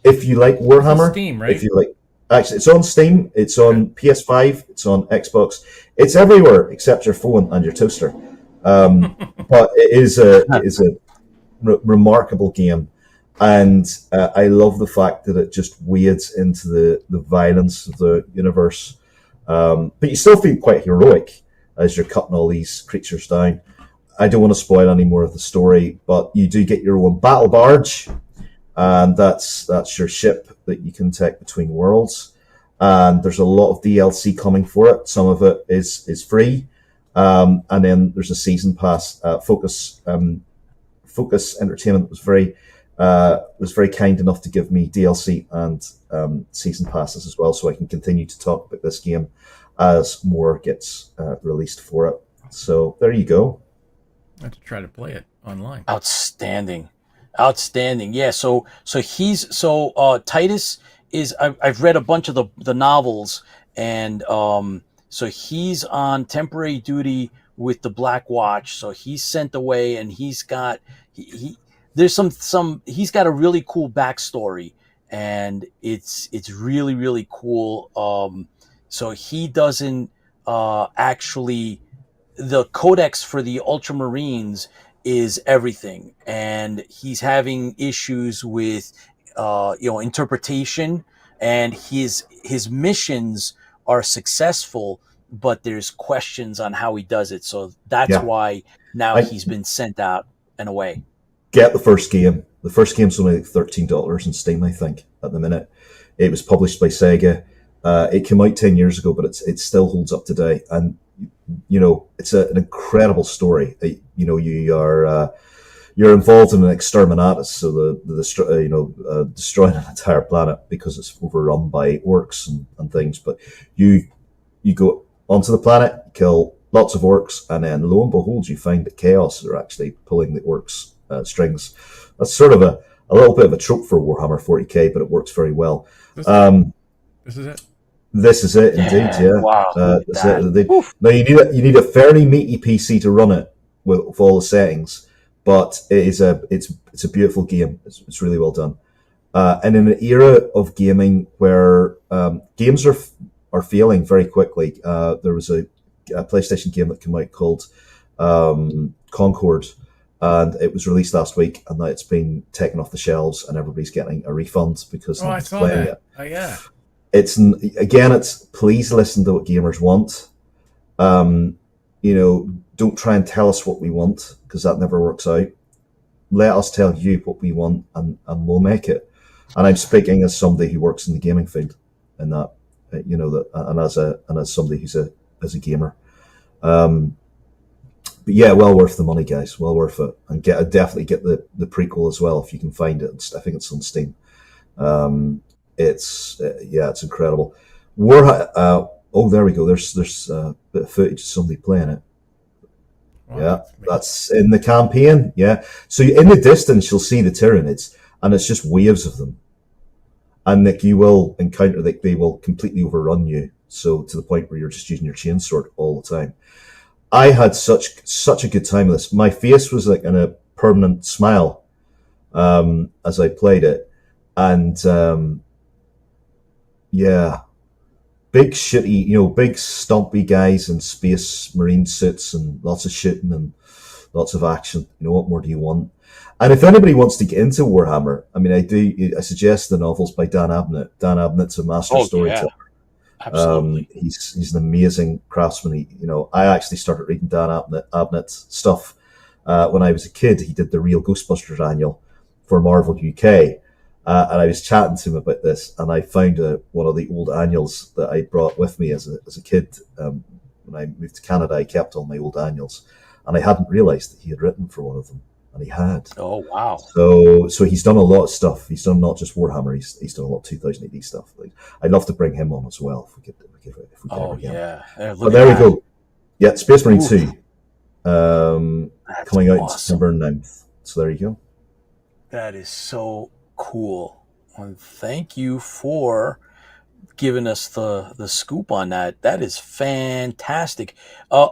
If you like Warhammer, it's Steam, right? If you like, actually, it's on Steam, it's on PS5, it's on Xbox, it's everywhere except your phone and your toaster. But it is a remarkable game, and I love the fact that it just wades into the violence of the universe. But you still feel quite heroic as you're cutting all these creatures down. I don't want to spoil any more of the story, but you do get your own battle barge, and that's your ship that you can take between worlds. And there's a lot of DLC coming for it. Some of it is free, and then there's a season pass. Focus Entertainment was very kind enough to give me DLC and season passes as well, so I can continue to talk about this game as more gets released for it. So there you go. I have to try to play it online. Outstanding. Yeah. So Titus is. I've read a bunch of the novels, and so he's on temporary duty with the Black Watch. So he's sent away, and he's got he there's some he's got a really cool backstory, and it's really really cool. So he doesn't actually, the codex for the Ultramarines is everything, and he's having issues with interpretation, and his missions are successful, but there's questions on how he does it. So that's Yeah. why now I- he's been sent out and away. Get the first game. The first game's only like $13 in Steam, I think, at the minute. It was published by Sega. It came out 10 years ago, but it still holds up today. And it's an incredible story. You're involved in an exterminatus, so destroying an entire planet because it's overrun by orcs and things. But you go onto the planet, kill lots of orcs, and then lo and behold, you find that Chaos are actually pulling the orcs' strings. That's sort of a little bit of a trope for Warhammer 40k, but it works very well. This is it. This is it, indeed. Yeah. Wow. That's it. Now you need a fairly meaty PC to run it with all the settings, but it's a beautiful game. It's really well done. And in an era of gaming where games are failing very quickly, there was a PlayStation game that came out called Concord, and it was released last week, and now it's been taken off the shelves, and everybody's getting a refund because I nobody's saw playing that. it. Oh yeah. It's please listen to what gamers want. Don't try and tell us what we want, because that never works out. Let us tell you what we want, and we'll make it. And I'm speaking as somebody who works in the gaming field, and that and as somebody who's a gamer. But yeah, well worth the money, guys. Well worth it, and definitely get the prequel as well if you can find it. I think it's on Steam. It's incredible. There we go. There's a bit of footage of somebody playing it. Wow. Yeah, that's in the campaign. Yeah, so in the distance you'll see the Tyranids, and it's just waves of them, and you will encounter they will completely overrun you. So to the point where you're just using your chainsword all the time. I had such a good time with this. My face was like in a permanent smile as I played it, and big shitty, big stompy guys in space marine suits and lots of shooting and lots of action. What more do you want? And if anybody wants to get into Warhammer, I mean, I suggest the novels by Dan Abnett. Dan Abnett's a master storyteller. Yeah. Absolutely. He's an amazing craftsman. I actually started reading Dan Abnett's stuff when I was a kid. He did the Real Ghostbusters annual for Marvel UK. And I was chatting to him about this, and I found one of the old annuals that I brought with me as a kid. When I moved to Canada, I kept all my old annuals, and I hadn't realised that he had written for one of them, and he had. Oh wow! So he's done a lot of stuff. He's done not just Warhammer. He's done a lot of 2000 AD stuff. I'd love to bring him on as well if we could ever get him. But there we go. Yeah, Space Marine 2, coming out in September 9th. So there you go. That is so cool. And thank you for giving us the scoop on that. That is fantastic.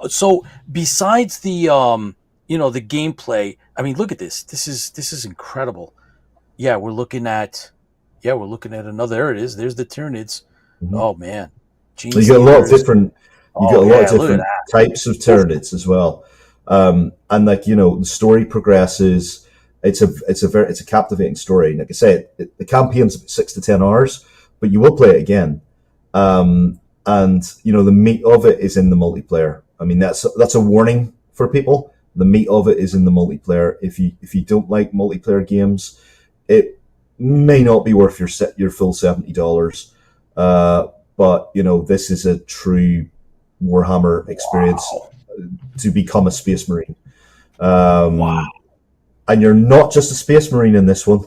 So besides the the gameplay, I mean, look at this. This is incredible. Yeah, we're looking at another. There it is. There's the Tyranids. Mm-hmm. Oh man. You get a lot of different types of Tyranids as well. And the story progresses. It's a captivating story. Like I said, the campaign's 6 to 10 hours, but you will play it again. And the meat of it is in the multiplayer. I mean, that's a warning for people. The meat of it is in the multiplayer. If you don't like multiplayer games, it may not be worth your full $70. But this is a true Warhammer experience to become a Space Marine. Wow. And you're not just a Space Marine in this one.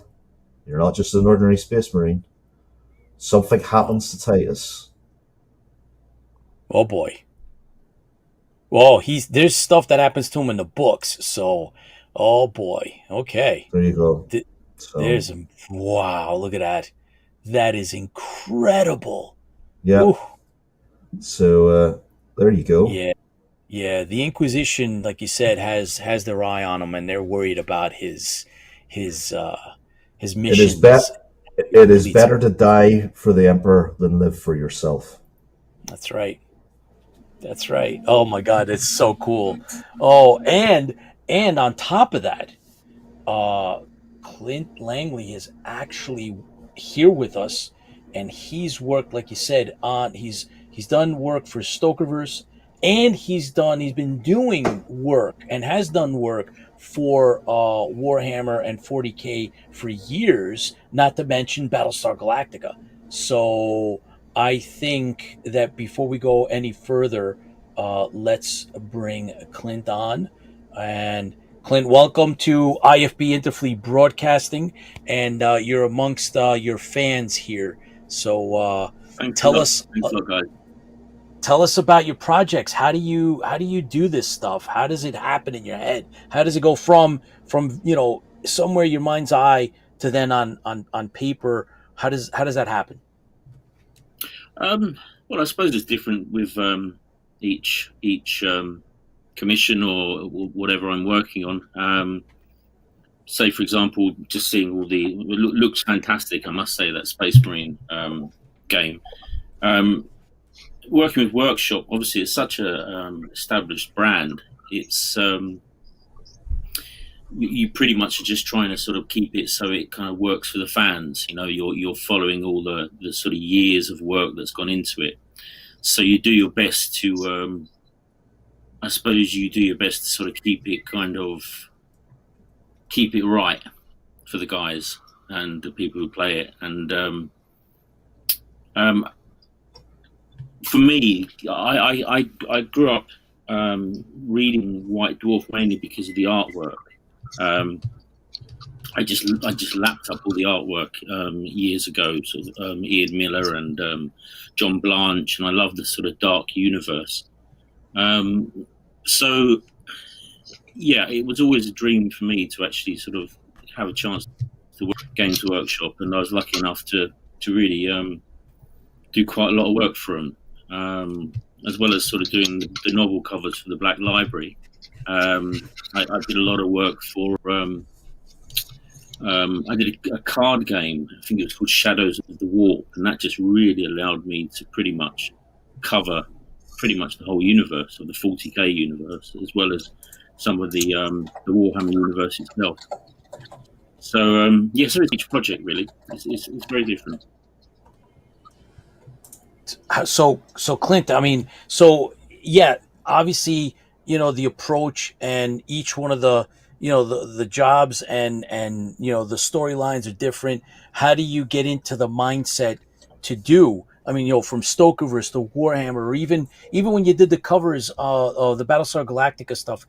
You're not just an ordinary Space Marine. Something happens to Titus. Oh boy. Well, there's stuff that happens to him in the books. So, oh boy. Okay. There you go. Wow, look at that. That is incredible. Yeah. Ooh. So there you go. Yeah. Yeah, the Inquisition, like you said, has their eye on him, and they're worried about his his It mission. is better to die for the Emperor than live for yourself. That's right. That's right. Oh my God, it's so cool. Oh, and on top of that, Clint Langley is actually here with us, and he's worked, like you said, on he's done work for Stokerverse, and he's been doing work and has done work for Warhammer and 40K for years, not to mention Battlestar Galactica. So I think that before we go any further, let's bring Clint on. And Clint, welcome to IFB Interfleet Broadcasting, and you're amongst your fans here. So Thanks a tell lot. us, Thanks a lot, guys. tell us about your projects. How do you do this stuff? How does it happen in your head? How does it go from somewhere your mind's eye to then on paper? How does that happen? Well, I suppose it's different with each commission or whatever I'm working on. Say, for example, just seeing all it looks fantastic. I must say, that Space Marine game. Working with Workshop, obviously, it's such a established brand. It's you pretty much are just trying to sort of keep it so it kind of works for the fans. You know, you're following all the sort of years of work that's gone into it. So you do your best to, I suppose you do your best to sort of keep it right for the guys and the people who play it. And for me, I grew up reading White Dwarf mainly because of the artwork. I just lapped up all the artwork years ago, sort of Ian Miller and John Blanche, and I love the sort of dark universe. So yeah, it was always a dream for me to actually sort of have a chance to work at Games Workshop, and I was lucky enough to really do quite a lot of work for them, as well as sort of doing the novel covers for the Black Library. I did a lot of work for. I did a card game. I think it was called Shadows of the Warp, and that just really allowed me to pretty much cover pretty much the whole universe of the 40k universe, as well as some of the Warhammer universe itself. So yeah, so it's each project really. It's very different. So Clint, I mean, so yeah, obviously, the approach and each one of the the jobs and the storylines are different. How do you get into the mindset to do? I mean, from Stokerverse to Warhammer, or even when you did the covers of the Battlestar Galactica stuff,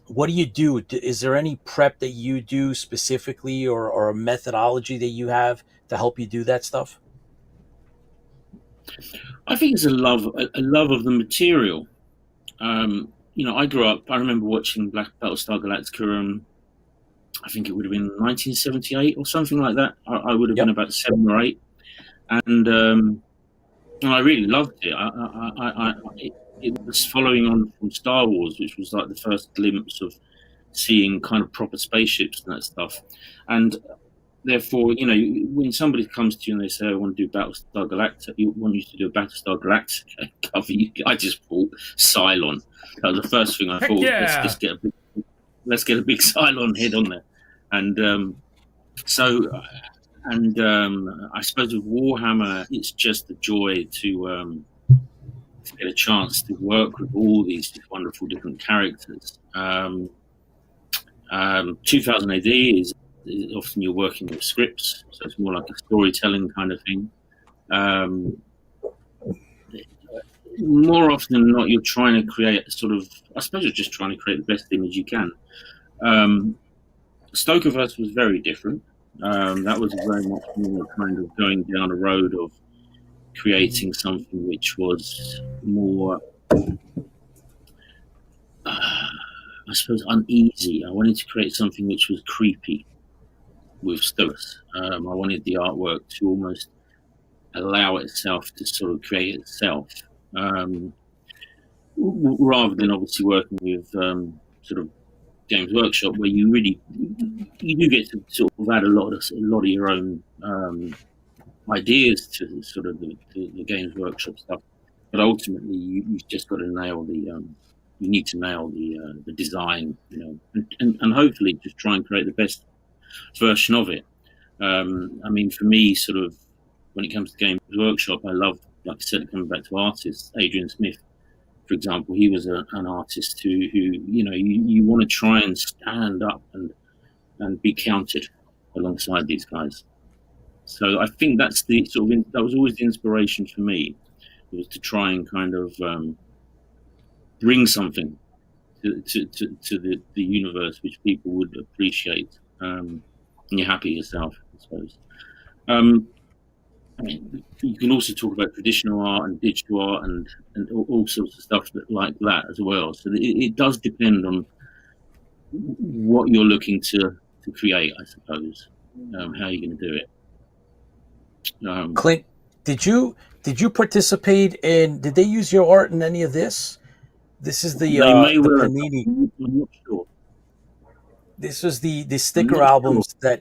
what do you do? Is there any prep that you do specifically, or a methodology that you have to help you do that stuff? I think it's a love of the material. I grew up. I remember watching Battlestar Galactica. I think it would have been 1978 or something like that. I would have been about 7 or 8, and I really loved it. It was following on from Star Wars, which was like the first glimpse of seeing kind of proper spaceships and that stuff. And therefore, when somebody comes to you and they say, I want to do Battlestar Galactica, you want you to do a Battlestar Galactica cover, I just thought Cylon. That was the first thing I thought. Yeah. Let's get a big Cylon head on there. And I suppose with Warhammer, it's just a joy to get a chance to work with all these wonderful different characters. 2000 AD is often you're working with scripts, so it's more like a storytelling kind of thing. More often than not, you're trying to create I suppose you're just trying to create the best image you can. Stokerverse was very different. That was very much more kind of going down a road of creating something which was more, I suppose, uneasy. I wanted to create something which was creepy with Stokerverse. I wanted the artwork to almost allow itself to sort of create itself, rather than obviously working with sort of Games Workshop, where you do get to sort of add a lot of your own ideas to sort of the Games Workshop stuff. But ultimately, you've just got to nail the you need to nail the design, and hopefully just try and create the best version of it. I mean, for me, sort of when it comes to Games Workshop, I love, like I said, coming back to artists. Adrian Smith, for example, he was an artist who you want to try and stand up and be counted alongside these guys. So I think that's the that was always the inspiration for me, was to try and kind of bring something to the universe which people would appreciate, and you're happy yourself, I suppose. I mean, you can also talk about traditional art and digital art and all sorts of stuff like that as well. So it does depend on what you're looking to create, I suppose. How you're going to do it. Clint, did you participate in? Did they use your art in any of this? This is the Panini. I'm not sure. This was the sticker albums that.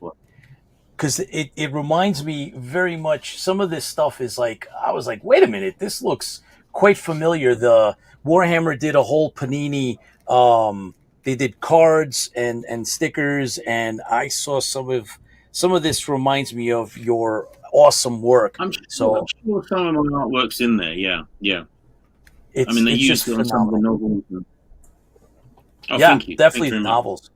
Because it reminds me very much. Some of this stuff is like, I was like, wait a minute, this looks quite familiar. The Warhammer did a whole Panini. They did cards and stickers, and I saw some of this reminds me of your awesome work. I'm sure some of my artwork's in there. Yeah. It's, I mean, they used it on some of the novels. Thank you. Definitely the novels.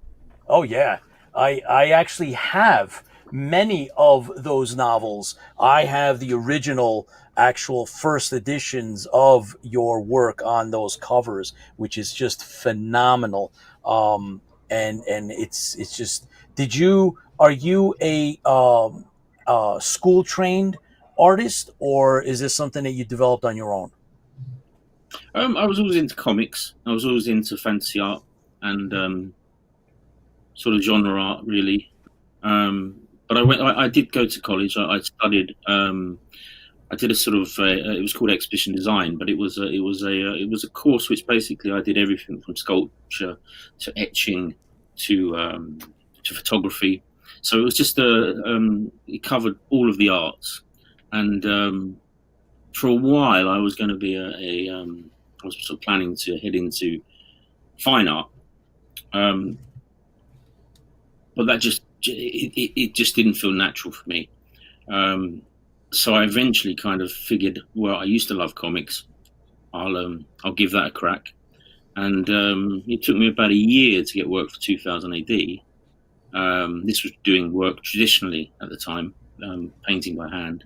Oh yeah, I actually have many of those novels. I have the original actual first editions of your work on those covers, which is just phenomenal. And it's just, are you a school trained artist, or is this something that you developed on your own? I was always into comics. I was always into fantasy art and sort of genre art, really. But I did go to college. I studied. I did a sort of it was called exhibition design, but it was a course which basically I did everything from sculpture to etching to photography. So it was just it covered all of the arts, and for a while I was going to be I was sort of planning to head into fine art, but that just. It just didn't feel natural for me. So I eventually kind of figured, well, I used to love comics. I'll give that a crack. And it took me about a year to get work for 2000 AD. This was doing work traditionally at the time, painting by hand.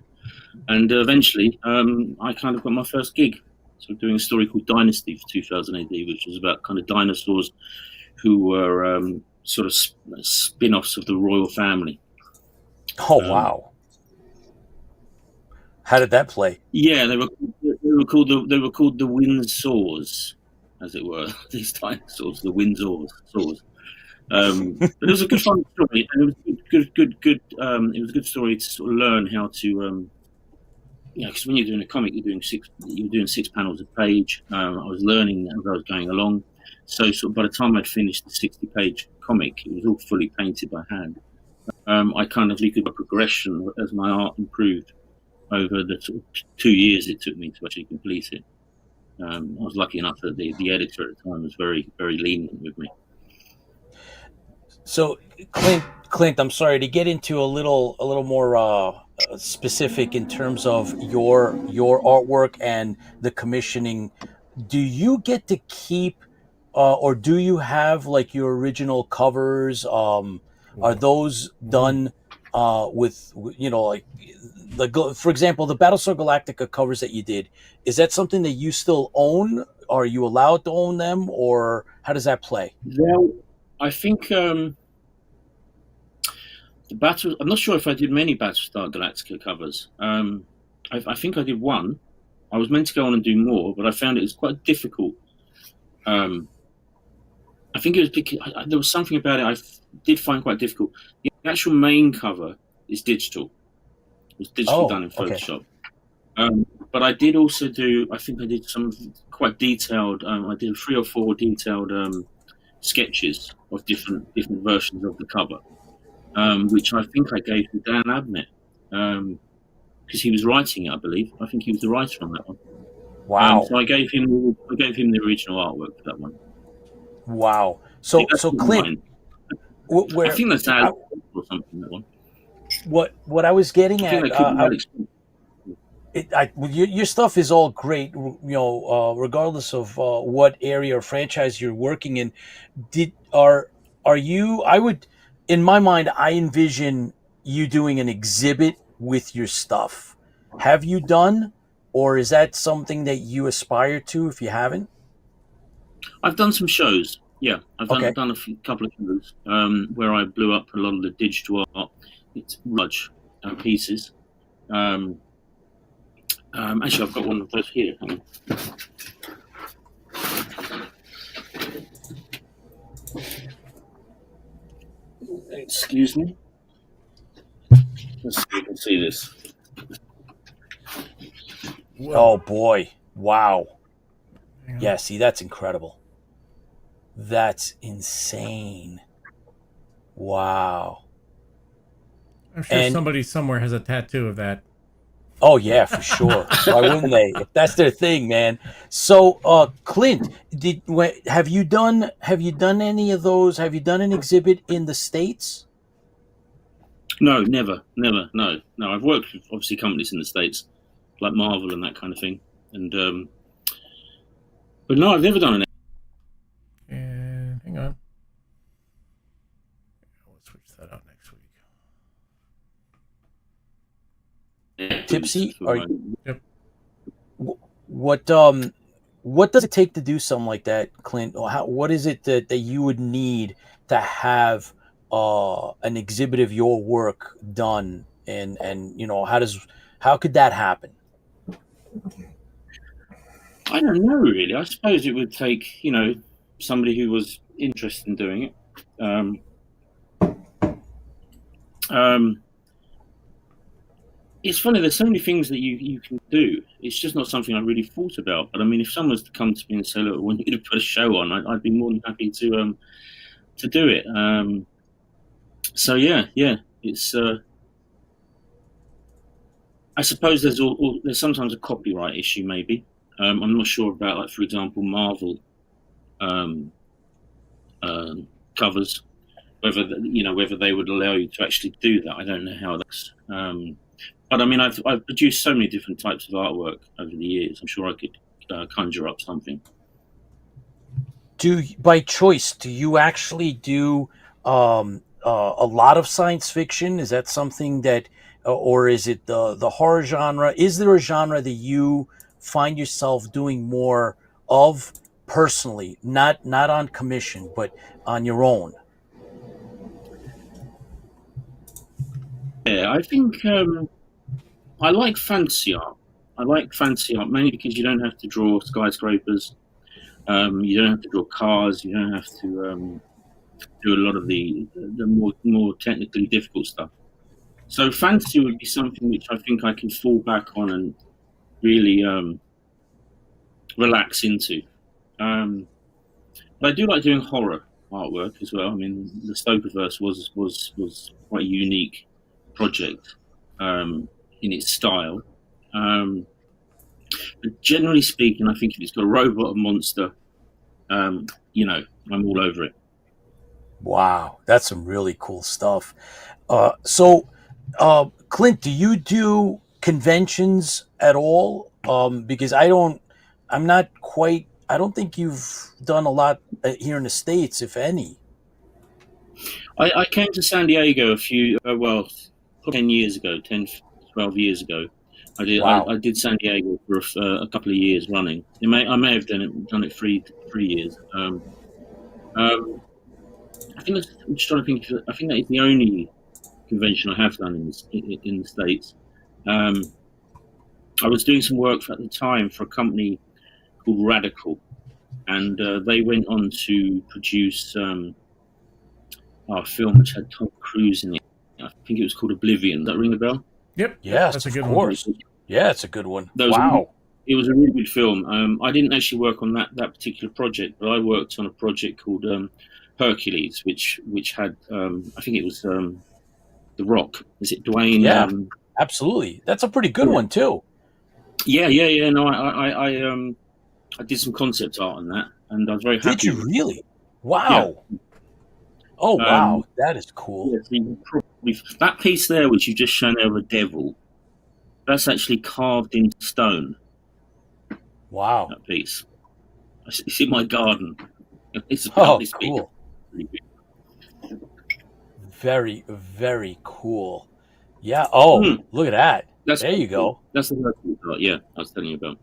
And eventually I kind of got my first gig. So doing a story called Dynasty for 2000 AD, which was about kind of dinosaurs who were sort of spin-offs of the royal family. Oh wow! How did that play? Yeah, they were called the Windsors, as it were. These dinosaurs, the Windsors. But it was a good fun story, and it was good. It was a good story to sort of learn how to. Because when you're doing a comic, you're doing 6 panels a page. I was learning as I was going along. So by the time I'd finished the 60-page comic, it was all fully painted by hand. I kind of looked at the progression as my art improved over the sort of 2 years it took me to actually complete it. I was lucky enough that the editor at the time was very, very lenient with me. So, Clint, I'm sorry to get into a little more specific in terms of your artwork and the commissioning. Do you get to keep? Or do you have like your original covers? Are those done with like for example, the Battlestar Galactica covers that you did? Is that something that you still own? Are you allowed to own them, or how does that play? Well, I think the Battle. I'm not sure if I did many Battlestar Galactica covers. I think I did one. I was meant to go on and do more, but I found it was quite difficult. I think it was because there was something about it I did find quite difficult. The actual main cover is digital. It was digitally done in Photoshop. Okay. But I did also I think I did some quite detailed, I did 3 or 4 detailed sketches of different versions of the cover, which I think I gave to Dan Abnett because he was writing it. I believe. I think he was the writer on that one. Wow. So I gave him the original artwork for that one. Wow. So Clint, I think that's Alex or something. That one. What I was getting I think at, your stuff is all great, regardless of what area or franchise you're working in. Are you? I would, in my mind, I envision you doing an exhibit with your stuff. Have you done, or is that something that you aspire to? If you haven't, I've done some shows. Yeah, I've done a couple of shows where I blew up a lot of the digital art. It's large pieces. Actually, I've got one of those here. Excuse me. Let's see if you can see this. Whoa. Oh boy! Wow. Yeah, see, that's incredible. That's insane. Wow. I'm sure somebody somewhere has a tattoo of that. Oh yeah, for sure. Why wouldn't they? If that's their thing, man. So, Clint, have you done any of those? Have you done an exhibit in the States? No, never. No. I've worked with obviously companies in the States, like Marvel and that kind of thing, and but no, I've never done an. And hang on, we'll switch that out next week. Tipsy, are you? Yep. What does it take to do something like that, Clint? What is it that you would need to have an exhibit of your work done, and how could that happen? I don't know, really. I suppose it would take somebody who was interested in doing it. It's funny, there's so many things that you can do. It's just not something I really thought about. But I mean, if someone was to come to me and say, look, I want you to put a show on, I'd be more than happy to do it. So yeah, it's I suppose there's sometimes a copyright issue, maybe. I'm not sure about, like, for example, Marvel covers, whether they would allow you to actually do that. I don't know how that's. But I mean, I've produced so many different types of artwork over the years. I'm sure I could conjure up something. By choice, do you actually do a lot of science fiction? Is that something that, or is it the horror genre? Is there a genre that you find yourself doing more of personally, not on commission, but on your own? Yeah, I think I like fantasy art. I like fantasy art mainly because you don't have to draw skyscrapers. You don't have to draw cars. You don't have to do a lot of the more technically difficult stuff. So fantasy would be something which I think I can fall back on and really relax into. But I do like doing horror artwork as well. I mean, the Stokerverse was quite a unique project in its style. But generally speaking, I think if it's got a robot or monster, I'm all over it. Wow, that's some really cool stuff. Clint, do you do conventions at all? Because I don't think you've done a lot here in the States, if any. I came to San Diego 10 years ago, 10, 12 years ago. I did. Wow. I did San Diego for a couple of years running. I may have done it 3 years. I think I'm just trying to think. I think that is the only convention I have done in the States. I was doing some work at the time for a company called Radical, and they went on to produce a film which had Tom Cruise in it. I think it was called Oblivion. Does that ring a bell? Yep. Yes, that's a good one. Of course. Yeah, it's a good one. Wow. It was a really good film. I didn't actually work on that particular project, but I worked on a project called Hercules, which had I think it was The Rock. Is it Dwayne? Yeah, absolutely. That's a pretty good one too. Yeah. No, I did some concept art on that, and I was very happy. Did you really? Wow. Yeah. Oh wow, that is cool. Yeah, that piece there, which you just shown there of a devil, that's actually carved in stone. Wow. That piece. It's in my garden. It's cool. Very, very cool. Yeah. Oh, look at that. There you go. That's the Hercules art, yeah, I was telling you about.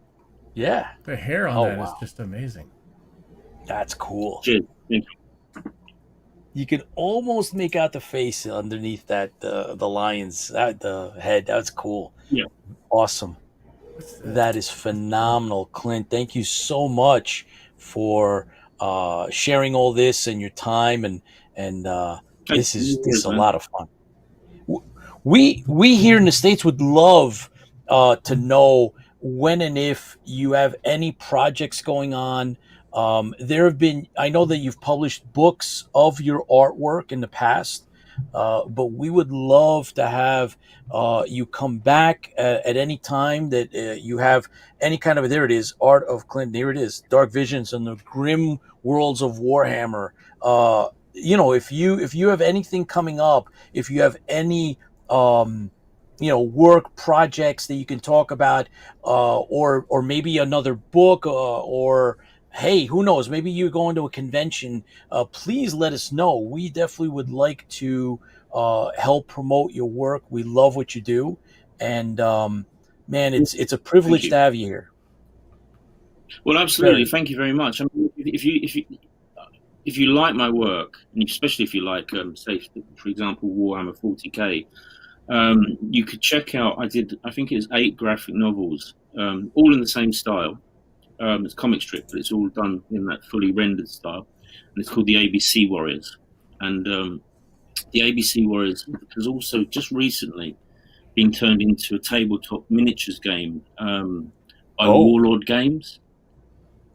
Yeah. The hair on that is just amazing. That's cool. Cheers. Thank you. You can almost make out the face underneath that the lion's the head. That's cool. Yeah. Awesome. That is phenomenal, Clint. Thank you so much for sharing all this and your time and this is a lot of fun. We here in the States would love to know when and if you have any projects going on. There have been, I know that you've published books of your artwork in the past, but we would love to have you come back at any time that you have any kind of, there it is, Art of Clint, here it is, Dark Visions and the Grim Worlds of Warhammer. If you have anything coming up, if you have any work projects that you can talk about, or maybe another book, or hey, who knows, maybe you're going to a convention, please let us know. We definitely would like to help promote your work. We love what you do, and man, it's a privilege to have you here. Well, absolutely. Thank you very much. I mean, if you like my work, and especially if you like, say, for example, Warhammer 40k, you could check out. I think it was 8 graphic novels, all in the same style. It's comic strip, but it's all done in that fully rendered style, and it's called the ABC Warriors. And the ABC Warriors has also just recently been turned into a tabletop miniatures game by Warlord Games,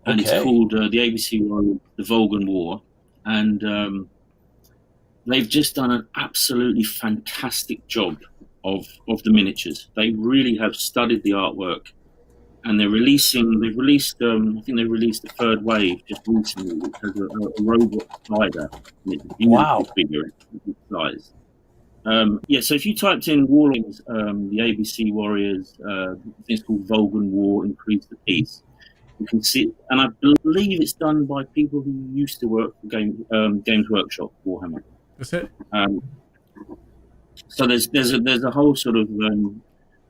and it's called the ABC Warriors: The Volgan War. And they've just done an absolutely fantastic job of the miniatures. They really have studied the artwork. And they've released, I think they released the 3rd wave just recently, which has a robot spider. Wow. Figure size. So if you typed in Warlords, the ABC Warriors, it's called Volgan War, Increase the Peace, you can see it. And I believe it's done by people who used to work for Games Workshop, Warhammer. That's it. So there's a whole sort of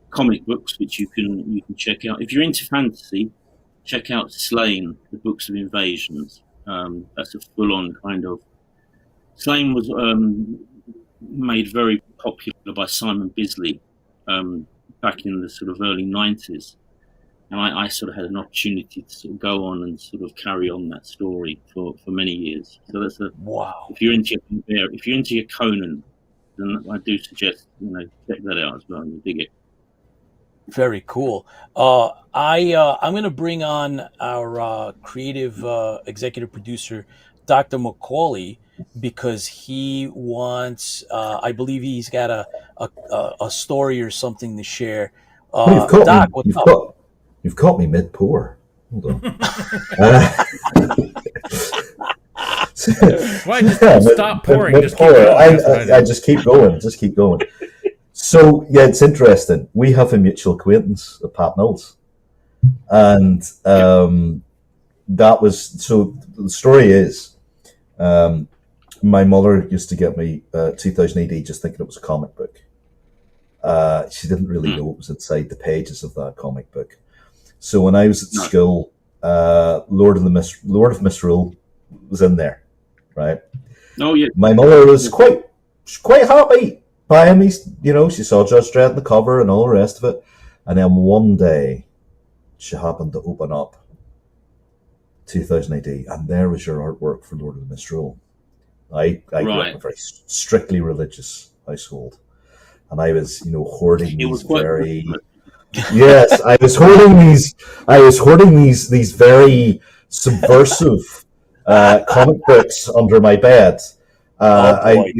comic books which you can check out. If you're into fantasy, check out Slain, the Books of Invasions. That's a full-on kind of. Slain was made very popular by Simon Bisley back in the sort of early 90s, and I sort of had an opportunity to sort of go on and sort of carry on that story for many years. So that's wow. If you're into your Conan, then I do suggest check that out as well and you dig it. Very cool. I'm going to bring on our creative executive producer, Dr. McAuley, because he wants. I believe he's got a story or something to share. Doc, what's up? You've caught me mid-pour. Hold on. Why just stop pouring? Just keep going. I just keep going. Just keep going. So yeah, it's interesting. We have a mutual acquaintance, Pat Mills, and that was so. The story is, my mother used to get me 2000 AD, just thinking it was a comic book. She didn't really know what was inside the pages of that comic book. So when I was at school, Lord of Misrule was in there, right? Oh yeah. My mother was quite happy. Buying me, she saw Judge Dredd on the cover and all the rest of it. And then one day, she happened to open up 2000 AD, and there was your artwork for Lord of the Misrule. I grew up in a very strictly religious household, and I was, hoarding these very Yes, I was hoarding these. I was hoarding these very subversive comic books under my bed. boy.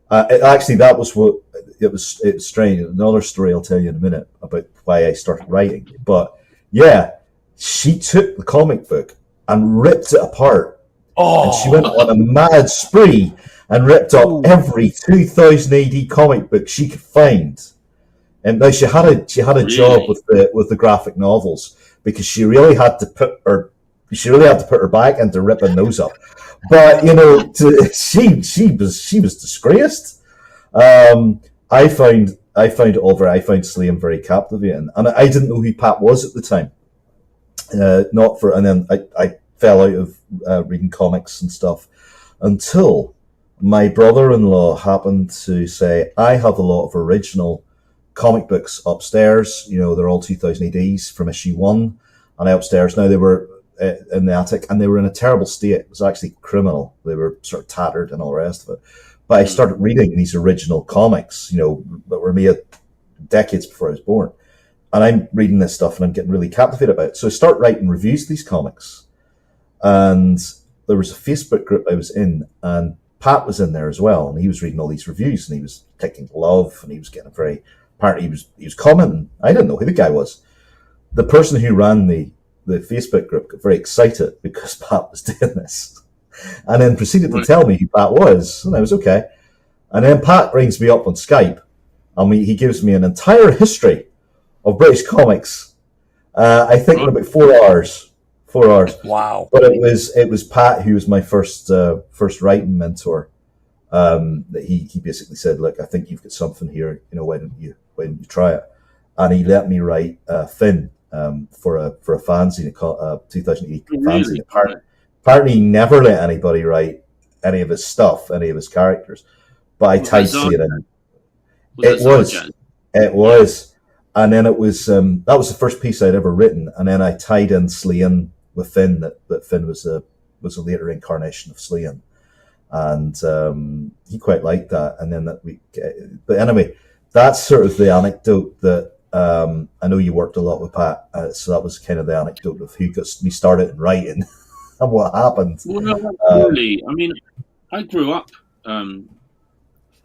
Actually, that was what it was. It's strange. Another story I'll tell you in a minute about why I started writing. But yeah, she took the comic book and ripped it apart, and she went on a mad spree and ripped up every 2000 AD comic book she could find. And now she had a job with the graphic novels because she really had to put her back into ripping those up. But she was disgraced. I found Slaying very captivating, and I didn't know who Pat was at the time. And then I fell out of reading comics and stuff until my brother-in-law happened to say, I have a lot of original comic books upstairs. They're all 2000 ADs from issue 1, and upstairs now they were in the attic, and they were in a terrible state. It was actually criminal. They were sort of tattered and all the rest of it. But I started reading these original comics, that were made decades before I was born. And I'm reading this stuff and I'm getting really captivated by it. So I start writing reviews of these comics. And there was a Facebook group I was in, and Pat was in there as well. And he was reading all these reviews, and he was taking love, and he was getting apparently he was commenting. I didn't know who the guy was. The person who ran the Facebook group got very excited because Pat was doing this, and then proceeded to tell me who Pat was, and I was okay. And then Pat brings me up on Skype, and he gives me an entire history of British comics. I think in about 4 hours. 4 hours. Wow! But it was Pat who was my first writing mentor. That he basically said, "Look, I think you've got something here. Why don't you try it?" And he let me write Finn for a fanzine, a 2008 fanzine. Apparently, he never let anybody write any of his stuff, any of his characters. But I tied Slane in. It was, and then it was that was the first piece I'd ever written, and then I tied in Slane with Finn. That Finn was a later incarnation of Slane, and he quite liked that. And then but anyway, that's sort of the anecdote that I know you worked a lot with Pat, so that was kind of the anecdote of who got me started in writing and what happened. Well, no, absolutely. I mean, I grew up.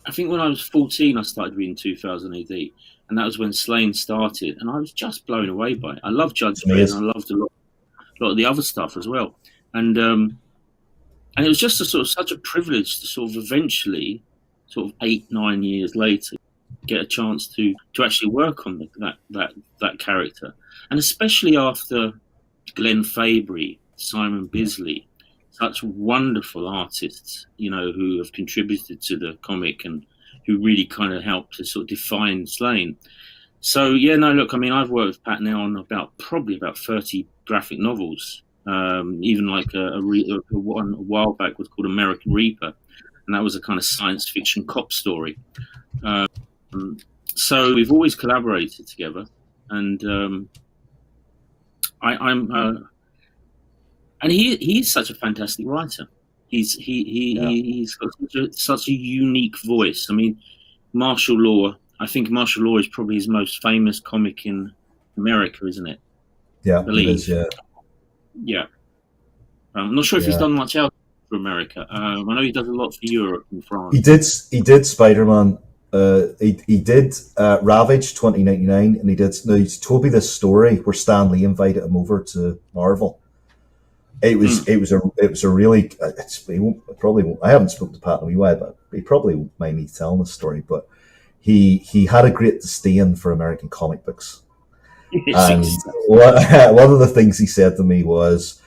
I think when I was 14, I started reading 2000 AD, and that was when Slane started, and I was just blown away by it. I loved Judge Dredd, and I loved a lot of the other stuff as well. And it was just such a privilege to sort of eventually, 8-9 years later, get a chance to actually work on that character, and especially after Glenn Fabry, Simon Bisley, such wonderful artists, who have contributed to the comic and who really kind of helped to sort of define Slane. So look, I mean, I've worked with Pat now on probably about 30 graphic novels. Even like a one a while back was called American Reaper, and that was a kind of science fiction cop story. So we've always collaborated together, and and he's such a fantastic writer. He's got such a unique voice. I mean, Martial Law. I think Martial Law is probably his most famous comic in America, isn't it? Yeah, I believe. it is, yeah. Yeah. I'm not sure if he's done much else for America. I know he does a lot for Europe and France. He did Spider-Man. He did Ravage 2099, and he told me this story where Stan Lee invited him over to Marvel. It was a really I haven't spoken to Pat in a wee while, but he probably won't mind me telling this story. But he had a great disdain for American comic books, and one of the things he said to me was,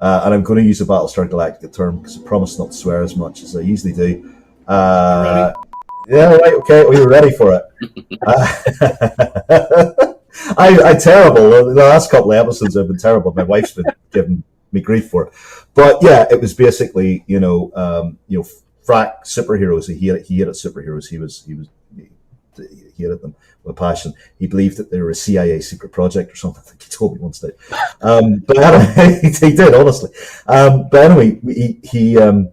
and I'm going to use a Battlestar Galactica term because I promise not to swear as much as I usually do. Yeah, right, okay, we were ready for it. I terrible. The last couple of episodes have been terrible. My wife's been giving me grief for it. But yeah, it was basically, frack superheroes. He hated superheroes. He hated them with passion. He believed that they were a CIA secret project or something. I think he told me once day. But anyway, he did, honestly. But anyway, he had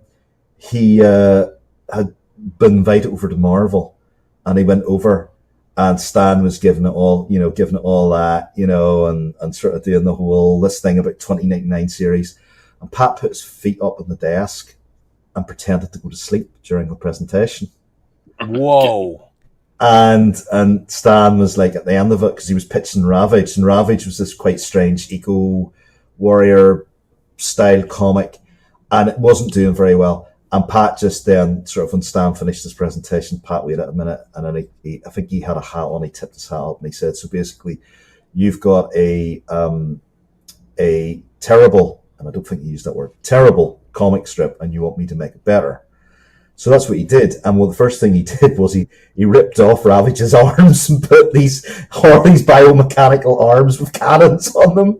been invited over to Marvel, and he went over, and Stan was giving it all that, and sort of doing the whole this thing about 2099 series. And Pat put his feet up on the desk and pretended to go to sleep during the presentation. Whoa. And Stan was like at the end of it, because he was pitching Ravage, and Ravage was this quite strange eco warrior style comic, and it wasn't doing very well. And Pat just then, sort of when Stan finished his presentation, Pat waited a minute, and then I think he had a hat on, he tipped his hat up, and he said, so basically, you've got a terrible, and I don't think he used that word, terrible comic strip, and you want me to make it better. So that's what he did. And well, the first thing he did was he ripped off Ravage's arms and put these biomechanical arms with cannons on them.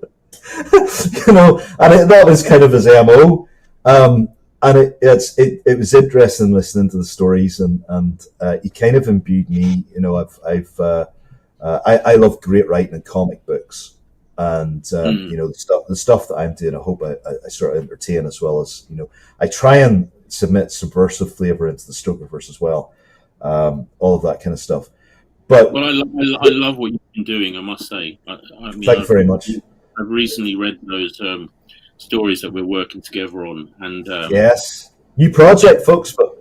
And that was kind of his MO. And it was interesting listening to the stories, and he kind of imbued me. I love great writing in comic books, and the stuff that I'm doing, I hope I sort of entertain, as well as I try and submit subversive flavor into the Stokerverse as well, all of that kind of stuff. But I love what you've been doing, I must say. Thank you very much. I've recently read those stories that we're working together on, and yes, new project, folks. But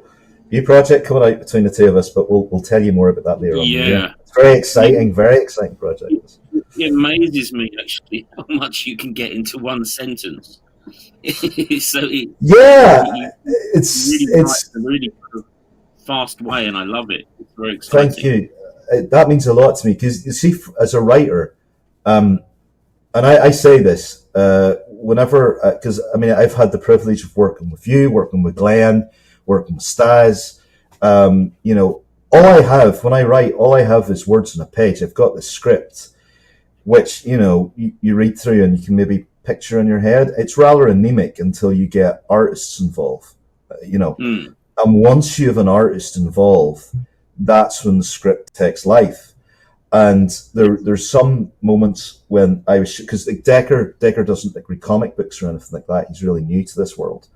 new project coming out between the two of us. But we'll tell you more about that later on. Yeah, it's very exciting project. It amazes me actually how much you can get into one sentence. It's really a really fast way, and I love it. It's very exciting. Thank you. That means a lot to me, because you see, as a writer, and I say this whenever, because I've had the privilege of working with you, working with Glenn, working with Staz. All I have when I write, is words on a page. I've got the script, which you read through and you can maybe picture in your head. It's rather anemic until you get artists involved, and once you have an artist involved, that's when the script takes life. And there's some moments when I was, because Decker doesn't read comic books or anything like that. He's really new to this world,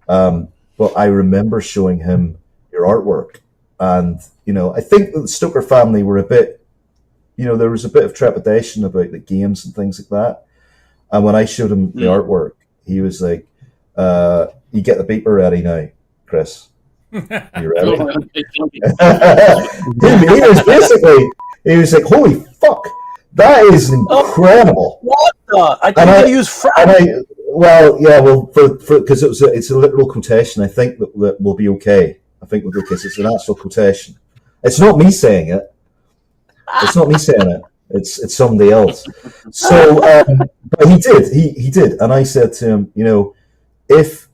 but I remember showing him your artwork, and I think that the Stoker family were a bit, there was a bit of trepidation about the games and things like that. And when I showed him the artwork, he was like, you get the beeper ready now, Chris. You ready? he was like, holy fuck, that is incredible. What the? I think he used French. Because it's a literal quotation. I think that will be okay. I think we'll be okay. It's an actual quotation. It's not me saying it. It's somebody else. So, but he did. He did, and I said to him, if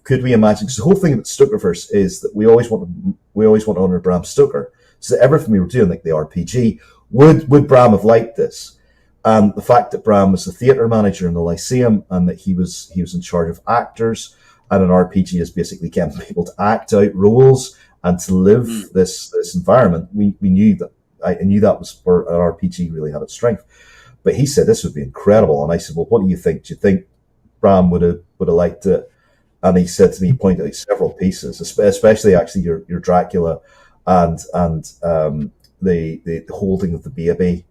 could we imagine? Because the whole thing about Stokerverse is that we always want to honor Bram Stoker. So everything we were doing, like the RPG, would Bram have liked this? And the fact that Bram was the theatre manager in the Lyceum, and that he was in charge of actors, and an RPG is basically getting people to act out roles and to live this environment. We knew that. I knew that was where an RPG really had its strength. But he said this would be incredible, and I said, well, what do you think? Do you think Bram would have liked it? And he said to me, he pointed out several pieces, especially actually your Dracula and the holding of the baby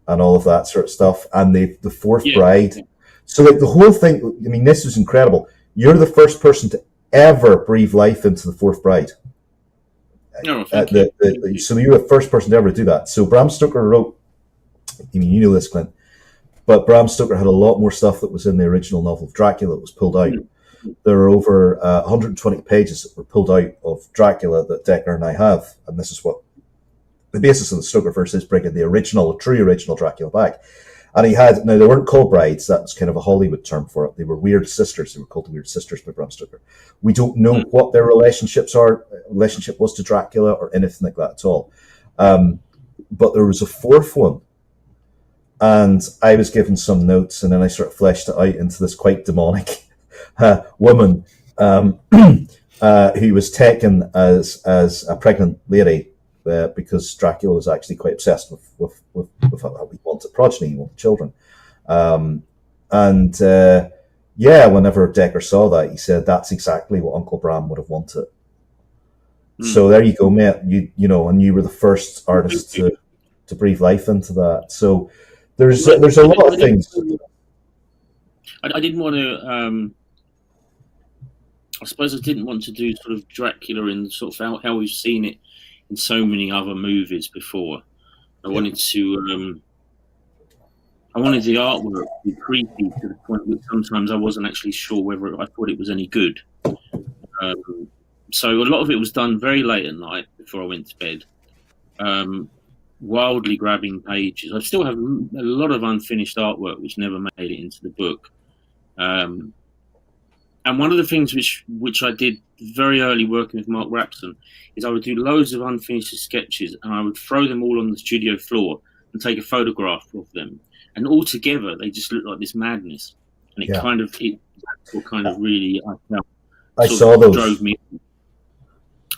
and all of that sort of stuff, and the fourth bride. So the whole thing, this was incredible. You're the first person to ever breathe life into the fourth bride. No, so you were the first person to ever do that. So Bram Stoker wrote, you know this, Clint, but Bram Stoker had a lot more stuff that was in the original novel of Dracula that was pulled out. There are over 120 pages that were pulled out of Dracula that Decker and I have, and this is what the basis of the Stokerverse is, bringing the true original Dracula back. And he had, now they weren't called brides, that's kind of a Hollywood term for it. They were weird sisters. They were called the Weird Sisters by Bram Stoker. We don't know what their relationship was to Dracula or anything like that at all. But there was a fourth one. And I was given some notes, and then I sort of fleshed it out into this quite demonic woman who was taken as a pregnant lady because Dracula was actually quite obsessed with how he wanted progeny, he wanted children. Whenever Decker saw that, he said that's exactly what Uncle Bram would have wanted. So there you go, mate. You know, and you were the first artist to breathe life into that. So there's a lot of things. I didn't want to. I suppose I didn't want to do sort of Dracula in sort of how we've seen it in so many other movies before. I wanted to. I wanted the artwork to be creepy to the point that sometimes I wasn't actually sure whether I thought it was any good. So a lot of it was done very late at night before I went to bed. Wildly grabbing pages. I still have a lot of unfinished artwork which never made it into the book. And one of the things which I did very early working with Mark Rapson is I would do loads of unfinished sketches and I would throw them all on the studio floor and take a photograph of them. And all together, they just looked like this madness. And that's what kind of really I saw those. Drove me.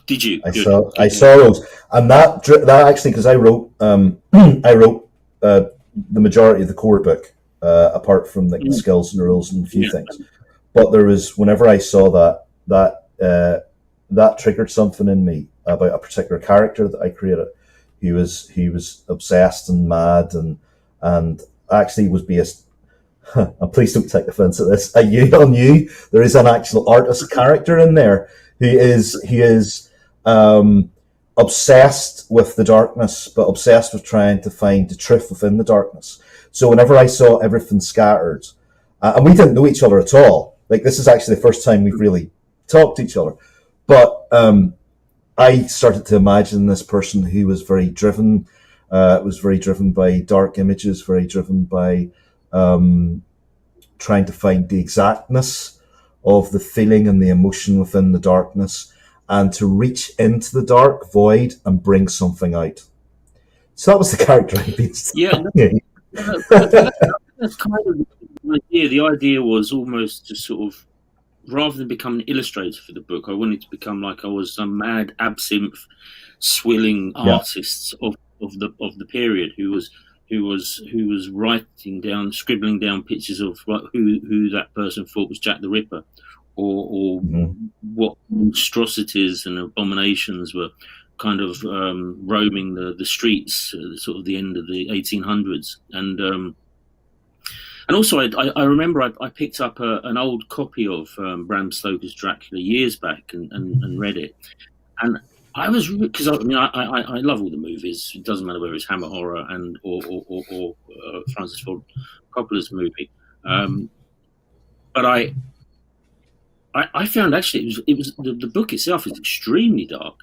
Did you? I saw those, and that actually, because I wrote the majority of the core book, apart from the skills and rules and a few things. But there was, whenever I saw that triggered something in me about a particular character that I created. He was obsessed and mad and actually was based. And please don't take offense at this. On you, there is an actual artist character in there who is obsessed with the darkness, but obsessed with trying to find the truth within the darkness. So whenever I saw everything scattered, and we didn't know each other at all. Like, this is actually the first time we've really talked to each other. But I started to imagine this person who was very driven, by dark images, very driven by trying to find the exactness of the feeling and the emotion within the darkness, and to reach into the dark void and bring something out. So that was the character I based. Yeah. That's kind of the idea. The idea was almost to sort of, rather than become an illustrator for the book, I wanted to become like I was some mad absinthe swilling artist of the period who was writing down, scribbling down pictures of who that person thought was Jack the Ripper, or what monstrosities and abominations were kind of roaming the streets at sort of the end of the 1800s. And also, I remember I picked up an old copy of Bram Stoker's Dracula years back and read it. And I was, because I love all the movies. It doesn't matter whether it's Hammer Horror or Francis Ford Coppola's movie. But I found actually it was the book itself is extremely dark.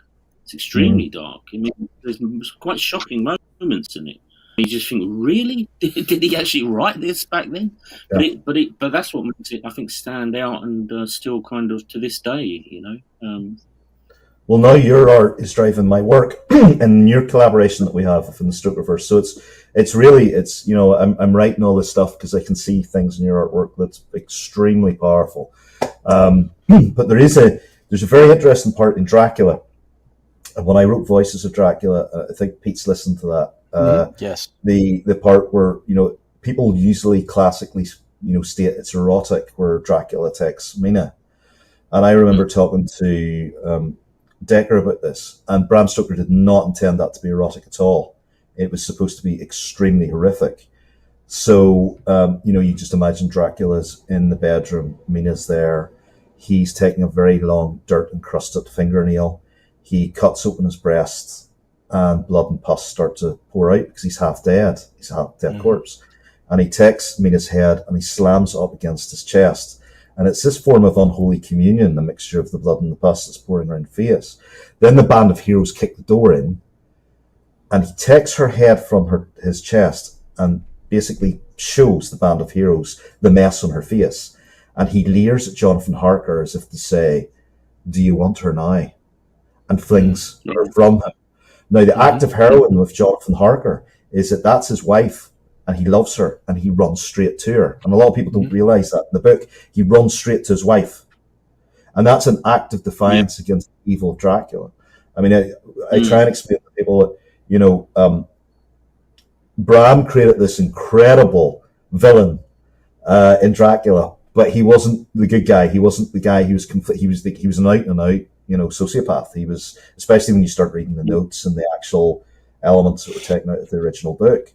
It's extremely dark. I mean, there's quite shocking moments in it. You just think, really? Did he actually write this back then? Yeah. But that's what makes it, I think, stand out and still kind of to this day, you know. Well, now your art is driving my work and your collaboration that we have within the Stokerverse. So it's really you know, I'm writing all this stuff because I can see things in your artwork that's extremely powerful. But there's a very interesting part in Dracula. And when I wrote Voices of Dracula, I think Pete's listened to that. Yes. The part where, you know, people usually classically, you know, state it's erotic where Dracula takes Mina. And I remember talking to Decker about this, and Bram Stoker did not intend that to be erotic at all. It was supposed to be extremely horrific. So, you know, you just imagine Dracula's in the bedroom, Mina's there. He's taking a very long, dirt-encrusted fingernail. He cuts open his breast, and blood and pus start to pour out because he's half dead. He's a half dead corpse. And he takes Mina's head and he slams it up against his chest. And it's this form of unholy communion, the mixture of the blood and the pus that's pouring around the face. Then the band of heroes kick the door in, and he takes her head from his chest and basically shows the band of heroes the mess on her face. And he leers at Jonathan Harker as if to say, "Do you want her now?" And flings her from him. Now, the act of heroin with Jonathan Harker is that that's his wife, and he loves her, and he runs straight to her. And a lot of people don't realise that in the book. He runs straight to his wife. And that's an act of defiance against the evil of Dracula. I mean, I try and explain to people that, you know, Bram created this incredible villain in Dracula, but he wasn't the good guy. He wasn't the guy he was an out and out, you know, sociopath. He was, especially when you start reading the notes and the actual elements that were taken out of the original book.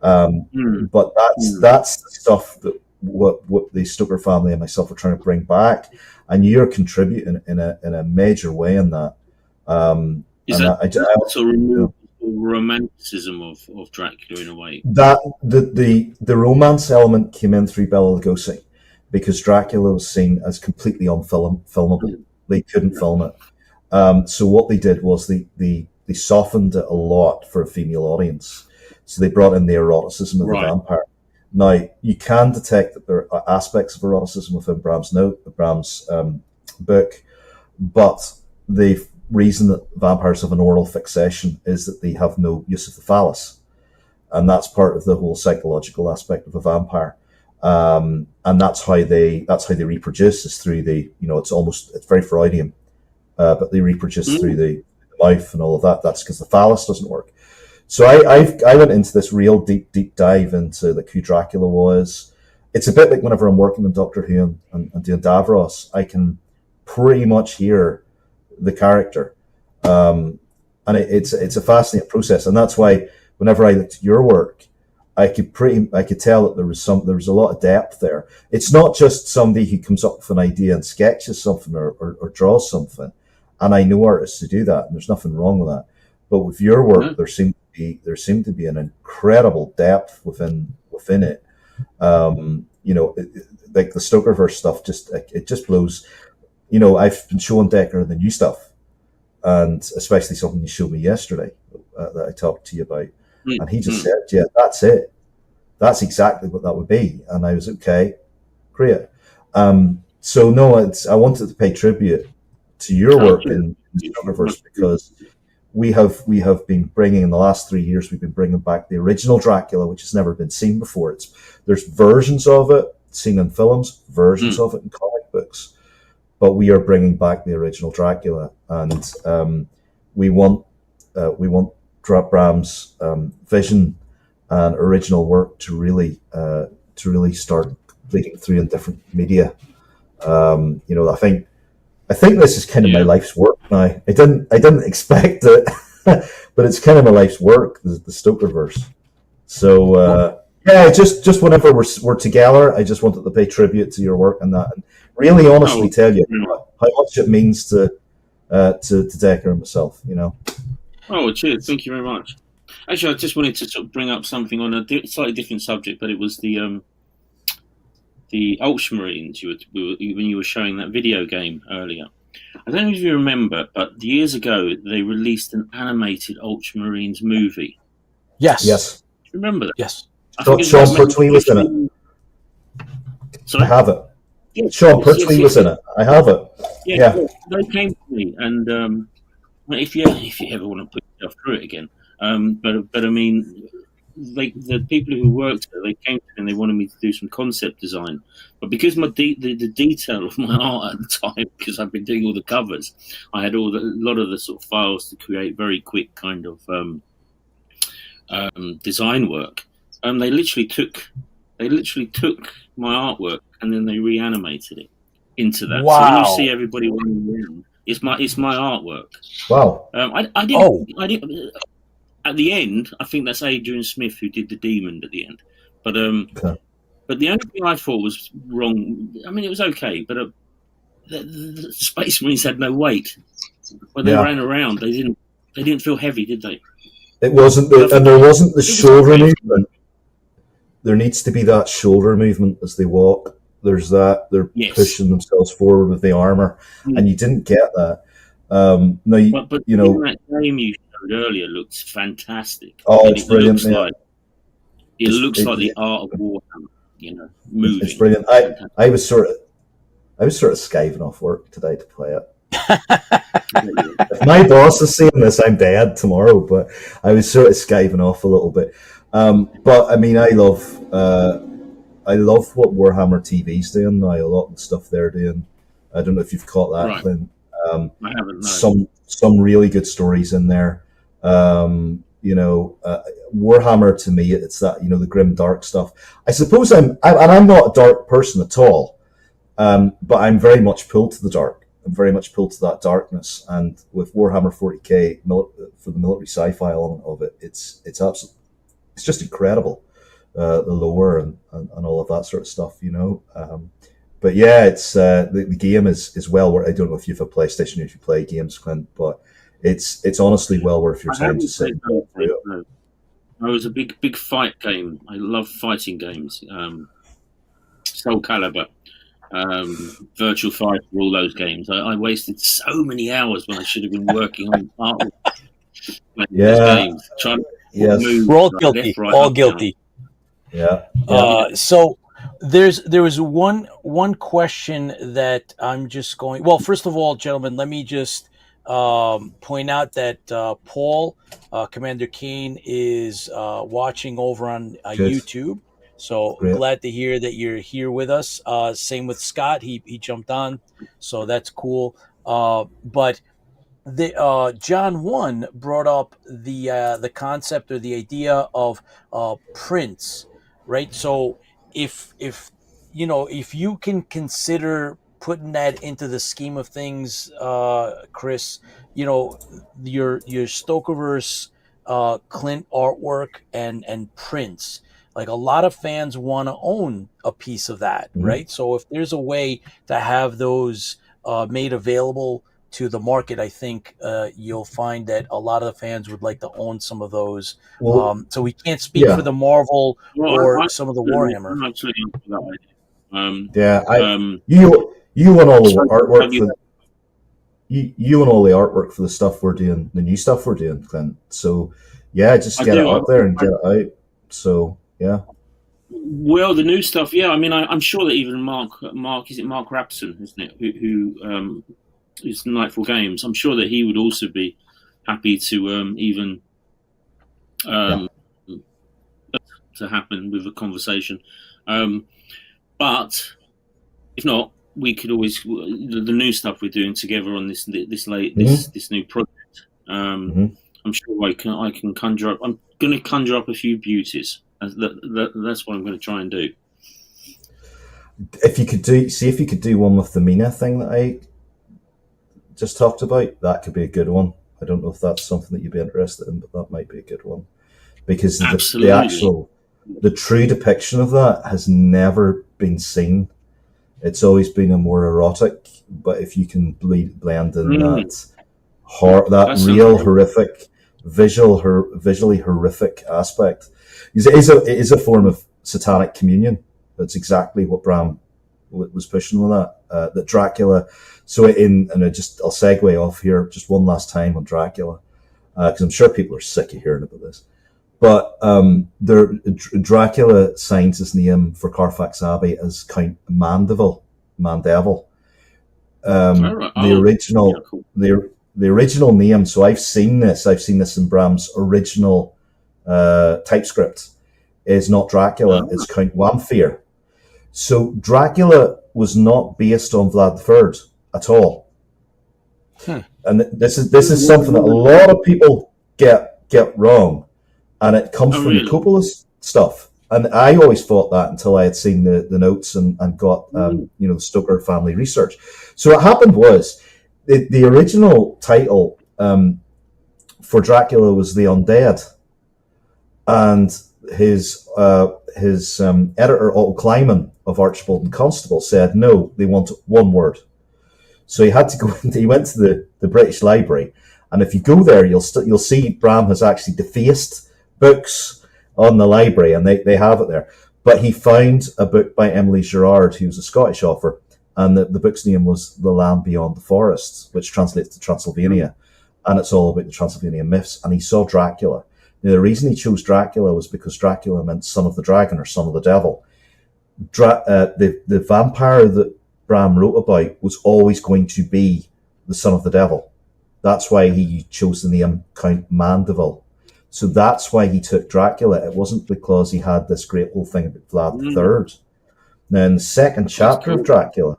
But that's the stuff that what the Stoker family and myself are trying to bring back, and you're contributing in a major way in that. Is that sort of remove romanticism of Dracula in a way? That the romance element came in through Bela Lugosi, because Dracula was seen as completely unfilmable. They couldn't film it. So what they did was they softened it a lot for a female audience. So they brought in the eroticism of the vampire. Now, you can detect that there are aspects of eroticism within Bram's book, but the reason that vampires have an oral fixation is that they have no use of the phallus. And that's part of the whole psychological aspect of a vampire. And that's how they reproduce, is through it's very Freudian, but they reproduce through the mouth and all of that. That's because the phallus doesn't work. So I went into this real deep dive into who Dracula was. It's a bit like whenever I'm working on Doctor Who and doing Davros, I can pretty much hear the character, and it's a fascinating process. And that's why whenever I looked at your work, I could tell that there was a lot of depth there. It's not just somebody who comes up with an idea and sketches something or draws something. And I know artists who do that, and there's nothing wrong with that. But with your work, there seemed to be an incredible depth within it. Like the Stokerverse stuff, it just blows. I've been showing Decker the new stuff, and especially something you showed me yesterday that I talked to you about, and he just said, "Yeah, that's it. That's exactly what that would be." And I was okay, great. So no, I wanted to pay tribute to your work in the Stokerverse, because we have been bringing, in the last 3 years, we've been bringing back the original Dracula, which has never been seen before. There's versions of it seen in films, versions of it in comic books, but we are bringing back the original Dracula, and we want Bram's vision and original work to really start bleeding through in different media. I think this is kind of my life's work now. I didn't expect it, but it's kind of my life's work, the Stokerverse. So just whenever we're together, I just wanted to pay tribute to your work and that, and really honestly tell you how much it means to Decker and myself. Oh, cheers! Thank you very much. Actually, I just wanted to sort of bring up something on a slightly different subject, but it was the Ultramarines. When you were showing that video game earlier, I don't know if you remember, but years ago they released an animated Ultramarines movie. Yes. Do you remember that? Yes. Sean Pertwee was in it. Sorry? I have it. Yes, Sean Pertwee was in it. I have it. Yeah. They came to me, and if you ever want to put yourself through it again, but I mean, the people who worked there, they came to me and they wanted me to do some concept design. But because the detail of my art at the time, because I've been doing all the covers, I had a lot of the sort of files to create very quick kind of design work. They literally took my artwork and then they reanimated it into that. Wow. So when you see everybody running around, it's my artwork. Wow. I didn't. At the end, I think that's Adrian Smith who did the demon at the end. But but the only thing I thought was wrong. I mean, it was okay, but the Space Marines had no weight when they ran around. They didn't feel heavy, did they? It wasn't, and there wasn't the shoulder movement. There needs to be that shoulder movement as they walk. There's that they're pushing themselves forward with the armor, and you didn't get that. But that game you showed earlier looks fantastic. Oh, it's brilliant! It looks like the art of Warhammer, moving. It's brilliant. I was sort of skiving off work today to play it. If my boss is seeing this, I'm dead tomorrow. But I was sort of skiving off a little bit. But I mean, I love what Warhammer TV's doing now. A lot of the stuff they're doing. I don't know if you've caught that, Clint. I haven't. No. Some really good stories in there. Warhammer to me, it's that the grim dark stuff. I suppose I'm not a dark person at all, but I'm very much pulled to the dark. very much pulled to that darkness. And with Warhammer 40k for the military sci-fi element of it, it's absolutely, it's just incredible. The lore and all of that sort of stuff, you know. But yeah, it's the game is well worth. I don't know if you have a PlayStation or if you play games, Clint, but it's honestly well worth your time to sit. I was a big fight game. I love fighting games. Soul Calibur, Virtual Fighter, all those games. I wasted so many hours when I should have been working on artwork. Yeah. Those games. Yes. We're all guilty. Left, right, all up, guilty. Yeah. So there was one question that I'm just going. Well, first of all, gentlemen, let me just point out that Paul, Commander Kane, is watching over on YouTube. So Great. Glad to hear that you're here with us. Same with Scott. He jumped on, so that's cool. But the John 1 brought up the concept or the idea of prints, right? So if you can consider putting that into the scheme of things, Chris, your Stokerverse, Clint artwork and prints. Like a lot of fans want to own a piece of that, right? So if there's a way to have those made available to the market, I think you'll find that a lot of the fans would like to own some of those. Well, so we can't speak for the Marvel or some of the Warhammer. I'm actually into that idea. You and all the artwork for you and all the artwork for the stuff we're doing, the new stuff we're doing, Clint. So yeah, just get it out there and get it out. So yeah. Well, the new stuff, yeah. I mean, I'm sure that even Mark is it Mark Rapson, isn't it? Who is Nightfall Games? I'm sure that he would also be happy to even to happen with a conversation. But if not, we could always the new stuff we're doing together on this new project. I'm sure I can conjure up. I'm going to conjure up a few beauties. That's what I'm going to try and do. If you could do one with the Mina thing that I just talked about, that could be a good one. I don't know if that's something that you'd be interested in, but that might be a good one because the true depiction of that has never been seen. It's always been a more erotic, but if you can blend in that real horrific, visually horrific aspect, it is a form of satanic communion. That's exactly what Bram was pushing with that. That Dracula. So I'll segue off here just one last time on Dracula, because I'm sure people are sick of hearing about this. But Dracula signs his name for Carfax Abbey as Count Mandeville. The original name. So I've seen this in Bram's original typescript. Is not Dracula. It's Count Wamphere. So Dracula was not based on Vlad III at all. And this is something that a lot of people get wrong, and it comes from the Coppola stuff. And I always thought that until I had seen the notes and got the Stoker family research. So what happened was the original title for Dracula was The Undead, and his editor Otto Kleiman of Archibald and Constable said no, they want one word. So he had to go. He went to the British Library, and if you go there, you'll see Bram has actually defaced books on the library, and they have it there. But he found a book by Emily Gerard, who was a Scottish author, and the book's name was The Land Beyond the Forests, which translates to Transylvania, and it's all about the Transylvanian myths. And he saw Dracula. Now, the reason he chose Dracula was because Dracula meant son of the dragon or son of the devil. The vampire that Bram wrote about was always going to be the son of the devil. That's why he chose the name Count Mandeville. So that's why he took Dracula. It wasn't because he had this great whole thing about Vlad III. Now, in the second chapter of Dracula,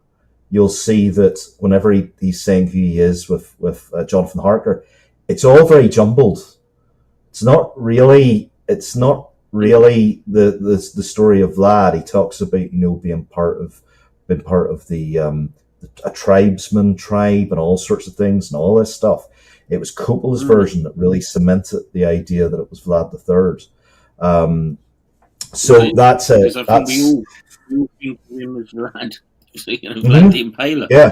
you'll see that whenever he's saying who he is with Jonathan Harker, it's all very jumbled. It's not really the story of Vlad. He talks about being part of the a tribesman tribe and all sorts of things and all this stuff. It was Coppola's version that really cemented the idea that it was Vlad III. So Right. that's Because it. I think we all think of him as Vlad, Vlad the Impaler. Yeah,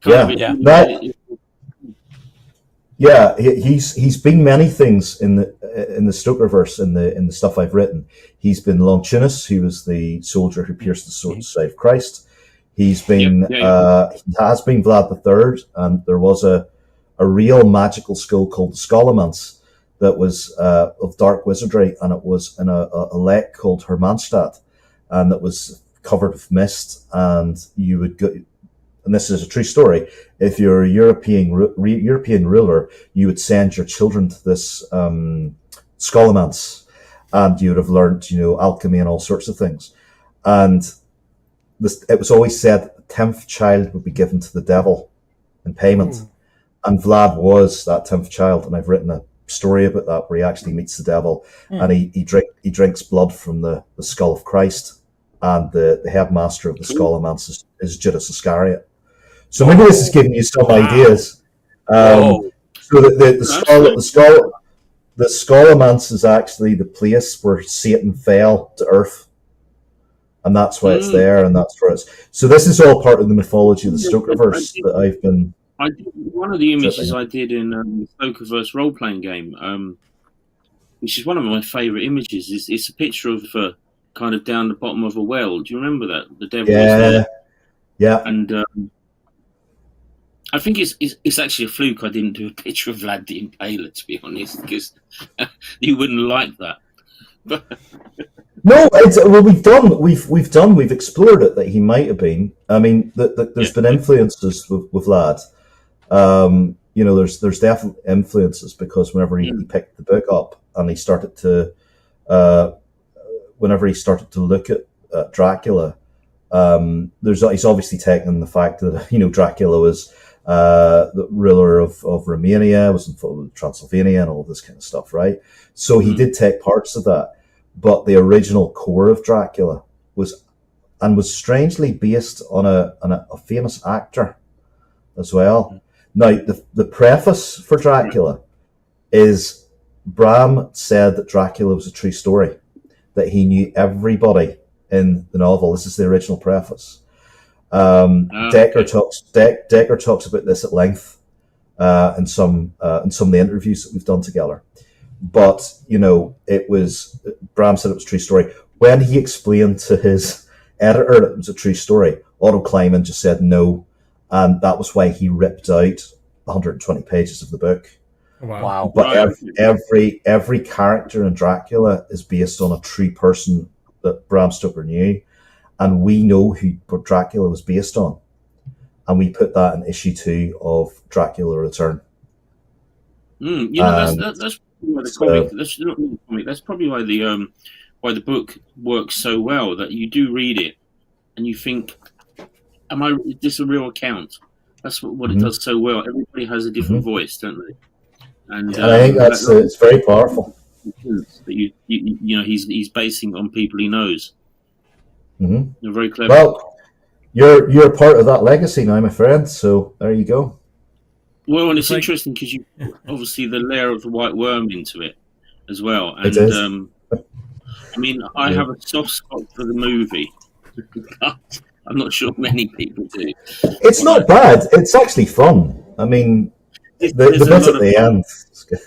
Kind of he's been many things in the Stokerverse in the stuff I've written. He's been Longinus, who was the soldier who pierced the sword to save Christ. He's been he has been Vlad III, and there was a real magical skill called the Scholomance that was of dark wizardry, and it was in a lake called Hermannstadt, and it was covered with mist, and you would go. And this is a true story. If you're a European ruler, you would send your children to this Scholomance, and you would have learned, alchemy and all sorts of things. And it was always said that the 10th child would be given to the devil in payment. And Vlad was that 10th child, and I've written a story about that where he actually meets the devil, and he drinks blood from the skull of Christ, and the headmaster of the Scholomance is Judas Iscariot. So maybe this is giving you some ideas. So the Scholomance is actually the place where Satan fell to earth, and that's why it's there, and that's where it's. So this is all part of the mythology of the Stokerverse that I've been. One of the images I did in the Stokerverse role-playing game, which is one of my favourite images, it's a picture of kind of down the bottom of a well. Do you remember that? The devil was there. Yeah. And I think it's actually a fluke I didn't do a picture of Vlad the Impaler, to be honest, because you wouldn't like that. No, we've explored it that he might have been. I mean, there's been influences with Vlad. There's definitely influences, because whenever he picked the book up and he started to look at Dracula, he's obviously taken the fact that Dracula was the ruler of Romania, was in Transylvania and all this kind of stuff, right? So he did take parts of that, but the original core of Dracula was strangely based on a famous actor as well. Now, the preface for Dracula is Bram said that Dracula was a true story, that he knew everybody in the novel. This is the original preface. Decker talks about this at length in some of the interviews that we've done together. But it was Bram said it was a true story. When he explained to his editor that it was a true story, Otto Kleiman just said no, and that was why he ripped out 120 pages of the book. Wow! But every character in Dracula is based on a true person that Bram Stoker knew, and we know who Dracula was based on, and we put that in issue 2 of Dracula Return. That's why the comic. That's not really a comic. That's probably why the book works so well, that you do read it and you think, is this a real account? That's what it does so well. Everybody has a different voice, don't they? And I think it's very powerful. That he's basing it on people he knows. Mm-hmm. They're very clever. Well, you're part of that legacy now, my friend. So there you go. Well, and it's interesting because you obviously the layer of the white worm into it as well. And it is. I mean, I have a soft spot for the movie. I'm not sure many people do. It's not bad. It's actually fun. I mean, the bit at the end was good.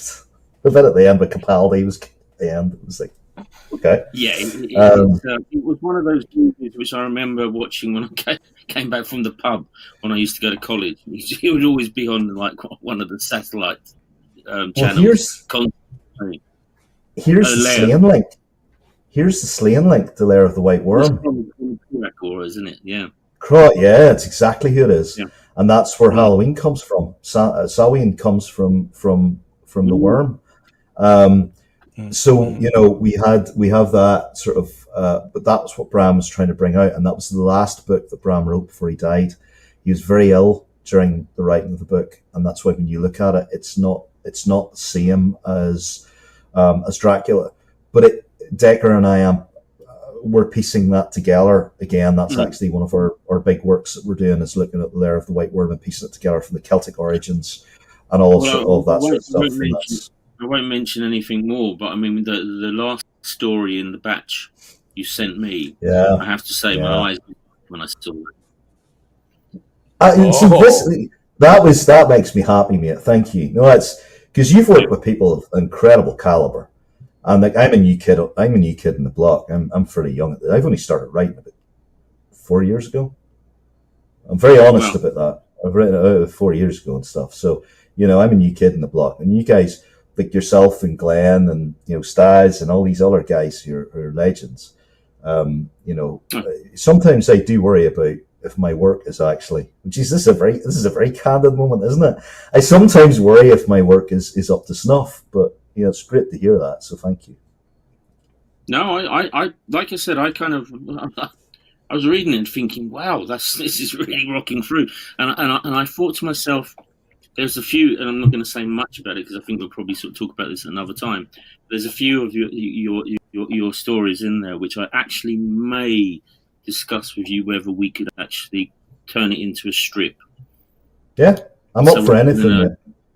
The bit at the end with Capaldi was at the end. It was like, okay. Yeah, it was one of those movies which I remember watching when I came back from the pub when I used to go to college. It would always be on like one of the satellite channels. Here's the slaying link. Here's the slaying link to Lair of the White Worm. Isn't it? Yeah. Yeah, it's exactly who it is. Yeah. And that's where Halloween comes from. Samhain comes from the worm. So, we have that sort of, but that was what Bram was trying to bring out. And that was the last book that Bram wrote before he died. He was very ill during the writing of the book. And that's why when you look at it, it's not the same as Dracula. But Decker and I we're piecing that together again. That's actually one of our big works that we're doing, is looking at the Lair of the White Worm and piecing it together from the Celtic origins and all that sort of stuff. I won't mention anything more, but I mean the last story in the batch you sent me. Yeah, I have to say my eyes when I saw it. That makes me happy, mate. Thank you. No, that's because you've worked with people of incredible caliber. And like, I'm a new kid in the block. I'm fairly young. I've only started writing about 4 years ago. I'm very honest about that. I've written it 4 years ago and stuff. So, I'm a new kid in the block. And you guys, like yourself and Glenn and, Staz and all these other guys who are legends, sometimes I do worry about if my work is actually, this is a very candid moment, isn't it? I sometimes worry if my work is up to snuff, but it's great to hear that. So thank you. No, I like I said, I was reading it and thinking, wow, this is really rocking through. And I thought to myself, there's a few, and I'm not going to say much about it because I think we'll probably sort of talk about this another time. There's a few of your stories in there which I actually may discuss with you whether we could actually turn it into a strip. Yeah, I'm up for anything.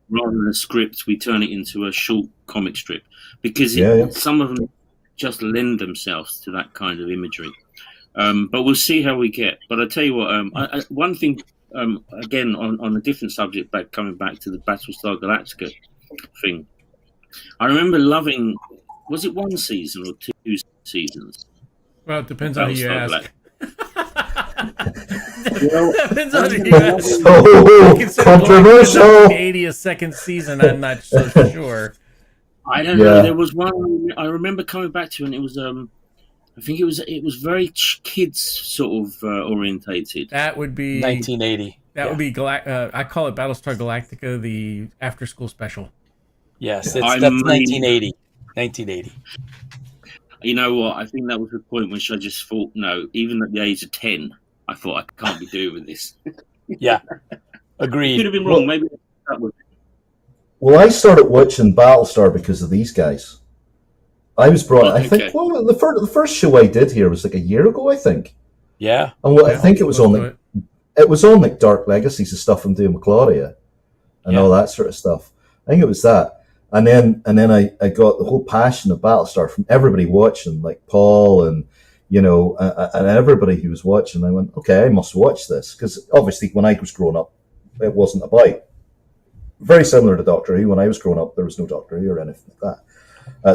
Rather than a script, we turn it into a short comic strip because some of them just lend themselves to that kind of imagery. But we'll see how we get. But I tell you what, one thing, again, on a different subject, coming back to the Battlestar Galactica thing, I remember loving, was it one season or 2 seasons? Well, it depends on who you ask. Depends on who you ask. Controversial. 80th second season, I'm not so sure. I don't know. There was one I remember coming back to, and it was I think it was very kids sort of orientated. That would be 1980. That would be I call it Battlestar Galactica, the after school special. Yes, that's 1980. 1980. You know what? I think that was the point which I just thought, no, even at the age of 10, I thought I can't be doing with this. Yeah, agreed. Could have been wrong. Maybe that was. Well, I started watching Battlestar because of these guys. I was brought. I think the first show I did here was like a year ago. I think. Yeah. And I think it was on like Dark Legacies and stuff and doing McAuley and all that sort of stuff. I think it was that. And then I got the whole passion of Battlestar from everybody watching, like Paul and and everybody who was watching. I went, okay, I must watch this, because obviously when I was growing up, it wasn't about. Very similar to Doctor Who. When I was growing up, there was no Doctor Who or anything like that.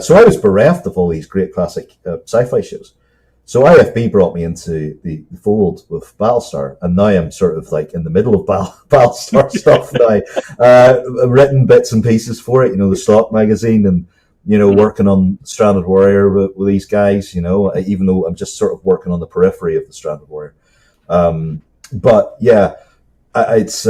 So I was bereft of all these great classic sci-fi shows. So IFB brought me into the fold with Battlestar, and now I'm sort of like in the middle of Battlestar stuff now. I've written bits and pieces for it, the stock magazine, and working on Stranded Warrior with these guys. Even though I'm just sort of working on the periphery of the Stranded Warrior. But yeah, it's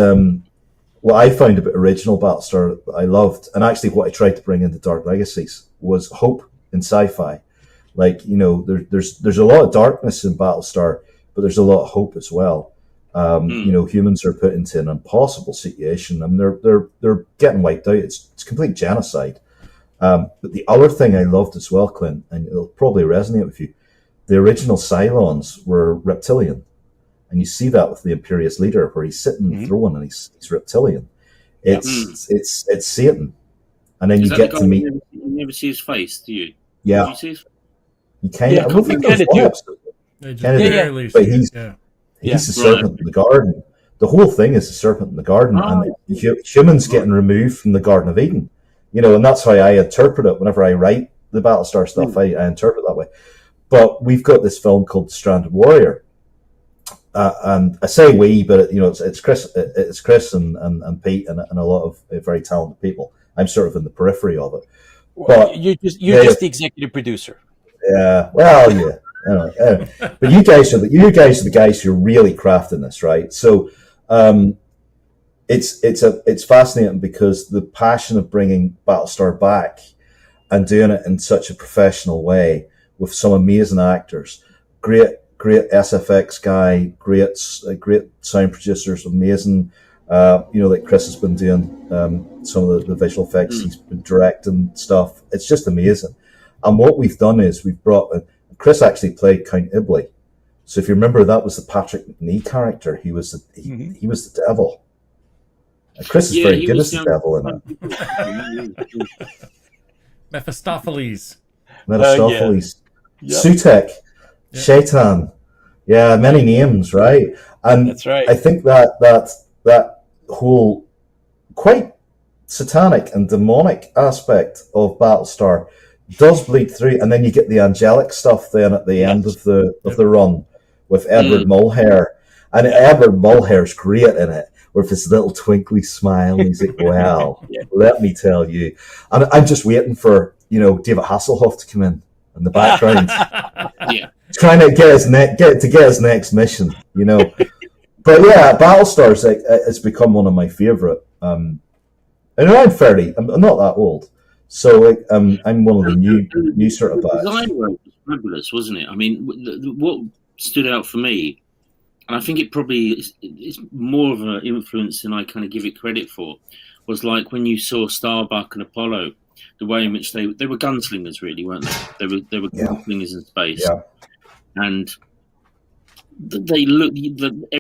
what I found about original Battlestar that I loved, and actually what I tried to bring into Dark Legacies, was hope in sci-fi. Like, there's a lot of darkness in Battlestar, but there's a lot of hope as well. Humans are put into an impossible situation, and they're getting wiped out. It's complete genocide. But the other thing I loved as well, Clint, and it'll probably resonate with you, the original Cylons were reptilian, and you see that with the Imperious leader, where he's sitting on the throne and he's reptilian. It's Satan, and then you get to meet. You never see his face, do you? Yeah. Do you see his face? You kind of do. But he's the serpent in the garden. The whole thing is the serpent in the garden, and humans getting removed from the Garden of Eden. And that's how I interpret it. Whenever I write the Battlestar stuff, I interpret it that way. But we've got this film called The Stranded Warrior, and I say we, but it's Chris and Pete and a lot of very talented people. I'm sort of in the periphery of it. But you're just the executive producer. Yeah, well, yeah. But you guys are the guys who are really crafting this, right? So it's fascinating, because the passion of bringing Battlestar back and doing it in such a professional way with some amazing actors, great SFX guy, great sound producers, amazing. Like Chris has been doing some of the visual effects. He's been directing stuff. It's just amazing. And what we've done is we've brought Chris actually played Count Ibley. So if you remember, that was the Patrick McNee character. He was the devil. And Chris is very good as the devil in it. Mephistopheles. Sutek, Shaitan. Yeah, many names, right? And that's right. I think that whole quite satanic and demonic aspect of Battlestar does bleed through, and then you get the angelic stuff then at the end of the run with Edward Mulhare, and Edward Mulhare's great in it with his little twinkly smile. He's like, "Well, let me tell you," and I'm just waiting for David Hasselhoff to come in the background, trying to get his next mission, But yeah, Battlestar's it's become one of my favorite. And I'm not that old. So I'm one of the new sort of batch. The design work was fabulous, wasn't it? I mean, what stood out for me, and I think it probably is more of an influence than I kind of give it credit for, was like when you saw Starbuck and Apollo, the way in which they were gunslingers, really, weren't they? They were gunslingers in space, and they looked.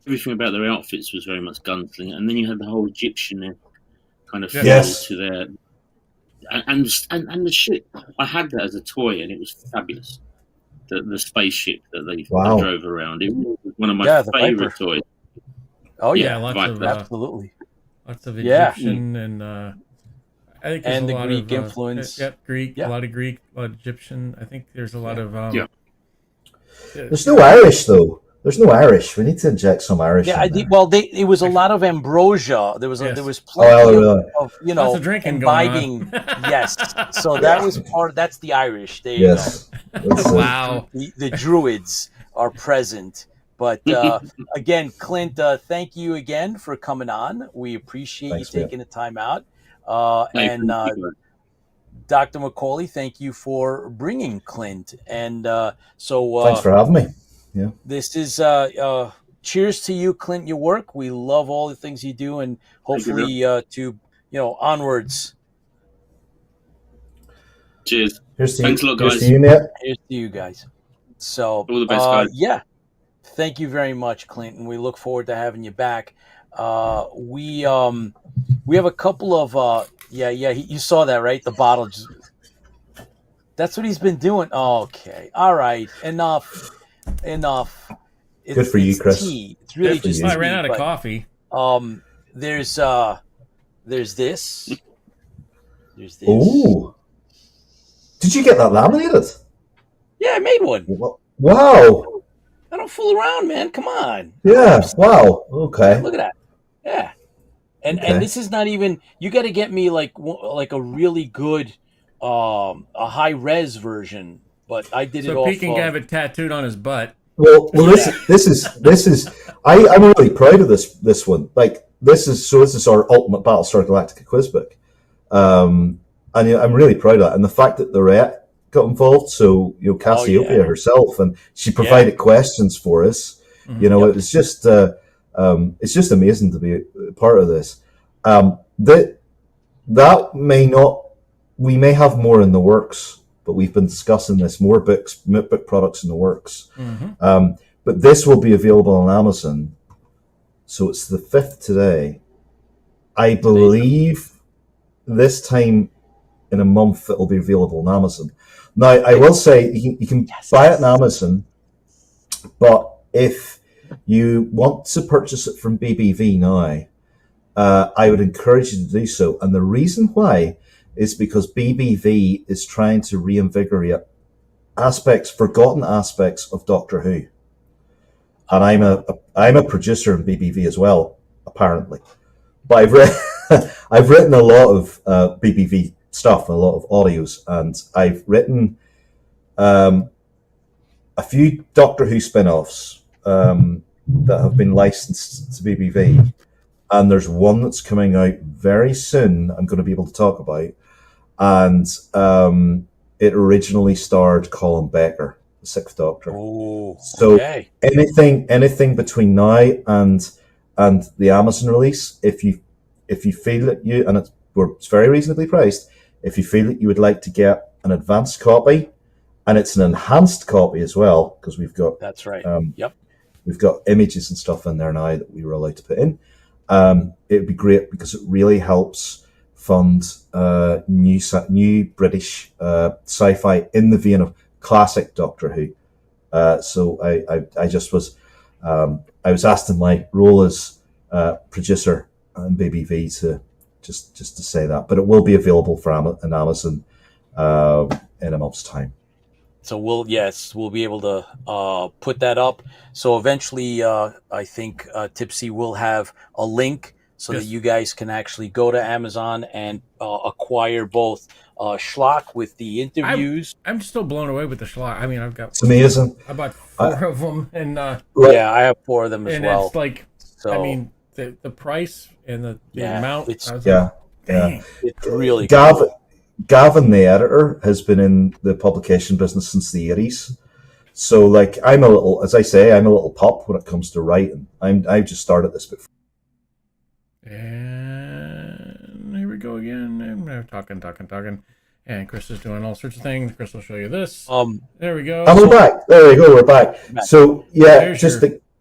Everything about their outfits was very much gunslinger, and then you had the whole Egyptian kind of feel to their. And the ship, I had that as a toy, and it was fabulous. The spaceship that they drove around, it was one of my favorite toys. Oh absolutely. Lots of Egyptian and I think there's a lot Greek influence. Greek, a lot of Greek, a lot of Egyptian. I think there's a lot of There's no Irish though. There's no Irish. We need to inject some Irish. Yeah, it was a lot of ambrosia. There was plenty of lots of drinking imbibing. Going on. Yes, so that was part. That's the Irish. There you go. Wow. The Druids are present, but again, Clint, thank you again for coming on. We appreciate you taking the time out, and Dr. McAuley, thank you for bringing Clint. And thanks for having me. Yeah. This is cheers to you, Clint, your work. We love all the things you do, and hopefully onwards. Cheers. Thanks a lot, guys. Cheers to you, Nate. Cheers to you guys. So all the best, guys. Yeah. Thank you very much, Clint, and we look forward to having you back. We have a couple of you saw that, right? The bottle just that's what he's been doing. Okay. All right. Enough. Good for you, Chris. Tea. It's really just. I ran out of coffee. There's this. Oh, did you get that laminated? Yeah, I made one. Wow. I don't fool around, man. Come on. Yeah. Wow. Okay. Look at that. Yeah. And this is not even. You got to get me like a really good, a high res version. But I did it all. So he can have it tattooed on his butt. Well, this is. I'm really proud of this one. Like this is our ultimate Battlestar Galactica quiz book, and I'm really proud of that. And the fact that Lorette got involved, so Cassiopeia herself, and she provided questions for us. Mm-hmm. It was just it's just amazing to be a part of this. That may not. We may have more in the works. But we've been discussing this, more book products in the works. Mm-hmm. But this will be available on Amazon. So it's the 5th today. I believe this time in a month it will be available on Amazon. Now, I will say you can buy it on Amazon, but if you want to purchase it from BBV now, I would encourage you to do so. And the reason why is because BBV is trying to reinvigorate forgotten aspects of Doctor Who. And I'm a producer in BBV as well, apparently. But I've written a lot of BBV stuff, a lot of audios, and I've written a few Doctor Who spin-offs that have been licensed to BBV. And there's one that's coming out very soon I'm going to be able to talk about. And it originally starred Colin Baker, the 6th Doctor. Oh, so anything between now and the Amazon release, if you feel that it's very reasonably priced, if you feel that you would like to get an advanced copy and it's an enhanced copy as well because we've got That's right. Yep. we've got images and stuff in there now that we were allowed to put in. It would be great because it really helps fund new British sci-fi in the vein of classic Doctor Who. So I just was I was asked in my role as producer in BBV to just to say that, but it will be available for on Amazon in a month's time. So we'll be able to put that up. So eventually, I think Tipsy will have a link so that you guys can actually go to Amazon and acquire both Schlock with the interviews. I'm still blown away with the Schlock. I mean, It's amazing. I bought 4 of them, and yeah, I have 4 of them as and well. it's like, so, I mean, the price and the amount. It's It's really Gavin, the editor, has been in the publication business since the 80s. So, like, I'm a little pup when it comes to writing. I just started this before. And here we go again. And we're talking. And Chris is doing all sorts of things. Chris will show you this. There we go. And we're back. There we go. We're back. So, yeah,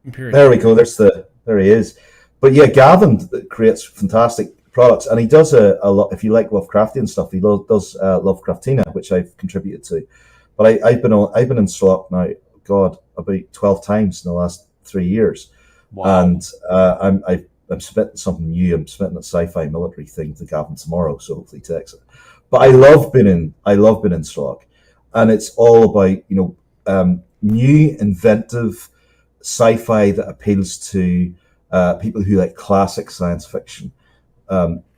there we go. There he is. But yeah, Gavin creates fantastic products, and he does a lot. If you like Lovecraftian stuff, he does Lovecraftina, which I've contributed to. But I've been in Schlock now, God, about 12 times in the last 3 years. Wow. And I'm submitting something new. I'm submitting a sci-fi military thing to Gavin tomorrow, so hopefully he takes it. But I love being in Schlock, and it's all about new inventive sci-fi that appeals to people who like classic science fiction.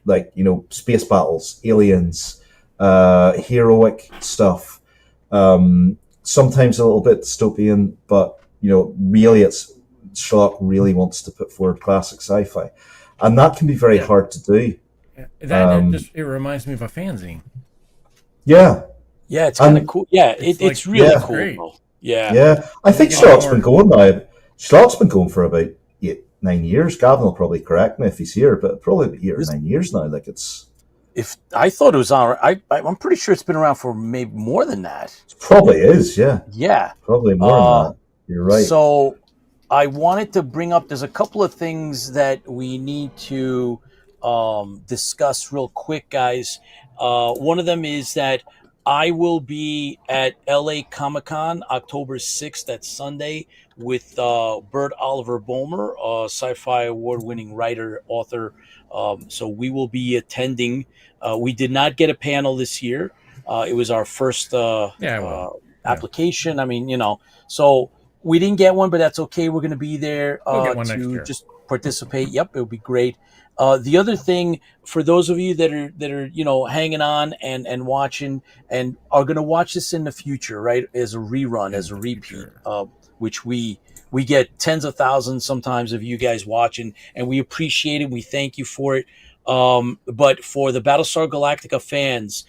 Like, space battles, aliens, heroic stuff. Sometimes a little bit dystopian, but really, Schlock really wants to put forward classic sci-fi, and that can be very hard to do. It reminds me of a fanzine. Yeah, it's kind of cool. Yeah, it's really cool. Great. Though. Yeah, yeah. I think Schlock's been going now. Schlock's been going for about 8-9 years. Gavin will probably correct me if he's here, but probably about 8 or 9 years now. Like if I thought it was on, I'm pretty sure it's been around for maybe more than that. It probably is. Yeah, probably more than that. You're right. So I wanted to bring up. There's a couple of things that we need to discuss real quick, guys. One of them is that I will be at LA Comic-Con October 6th, that's Sunday, with Bert Oliver Boehmer, a sci-fi award-winning writer, author. So we will be attending. We did not get a panel this year. It was our first application. I mean, so we didn't get one, but that's okay. We're going to be there to just participate. Yep, it'll be great. The other thing, for those of you that are hanging on and watching and are going to watch this in the future, right, as a rerun, as a repeat, which we get tens of thousands sometimes of you guys watching, and we appreciate it. We thank you for it. But for the Battlestar Galactica fans,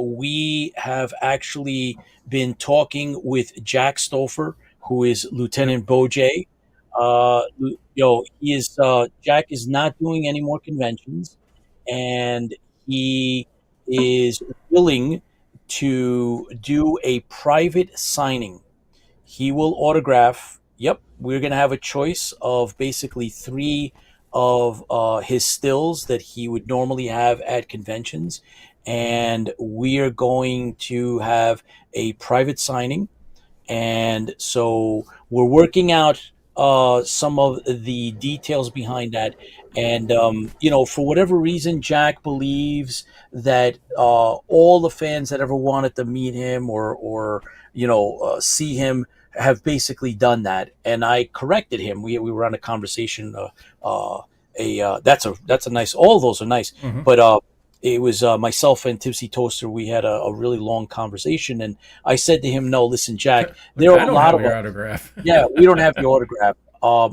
we have actually been talking with Jack Stouffer, who is Lieutenant Bojay. He is Jack is not doing any more conventions, and he is willing to do a private signing. He will autograph. Yep, we're gonna have a choice of basically 3 of his stills that he would normally have at conventions, and we are going to have a private signing. And so we're working out some of the details behind that. And, for whatever reason, Jack believes that all the fans that ever wanted to meet him or see him have basically done that. And I corrected him. We were on a conversation. That's a nice, all of those are nice. Mm-hmm. But it was myself and Tipsy Toaster. We had a really long conversation, and I said to him, "No, listen, Jack. There are a lot of your autograph. Yeah, we don't have your autograph.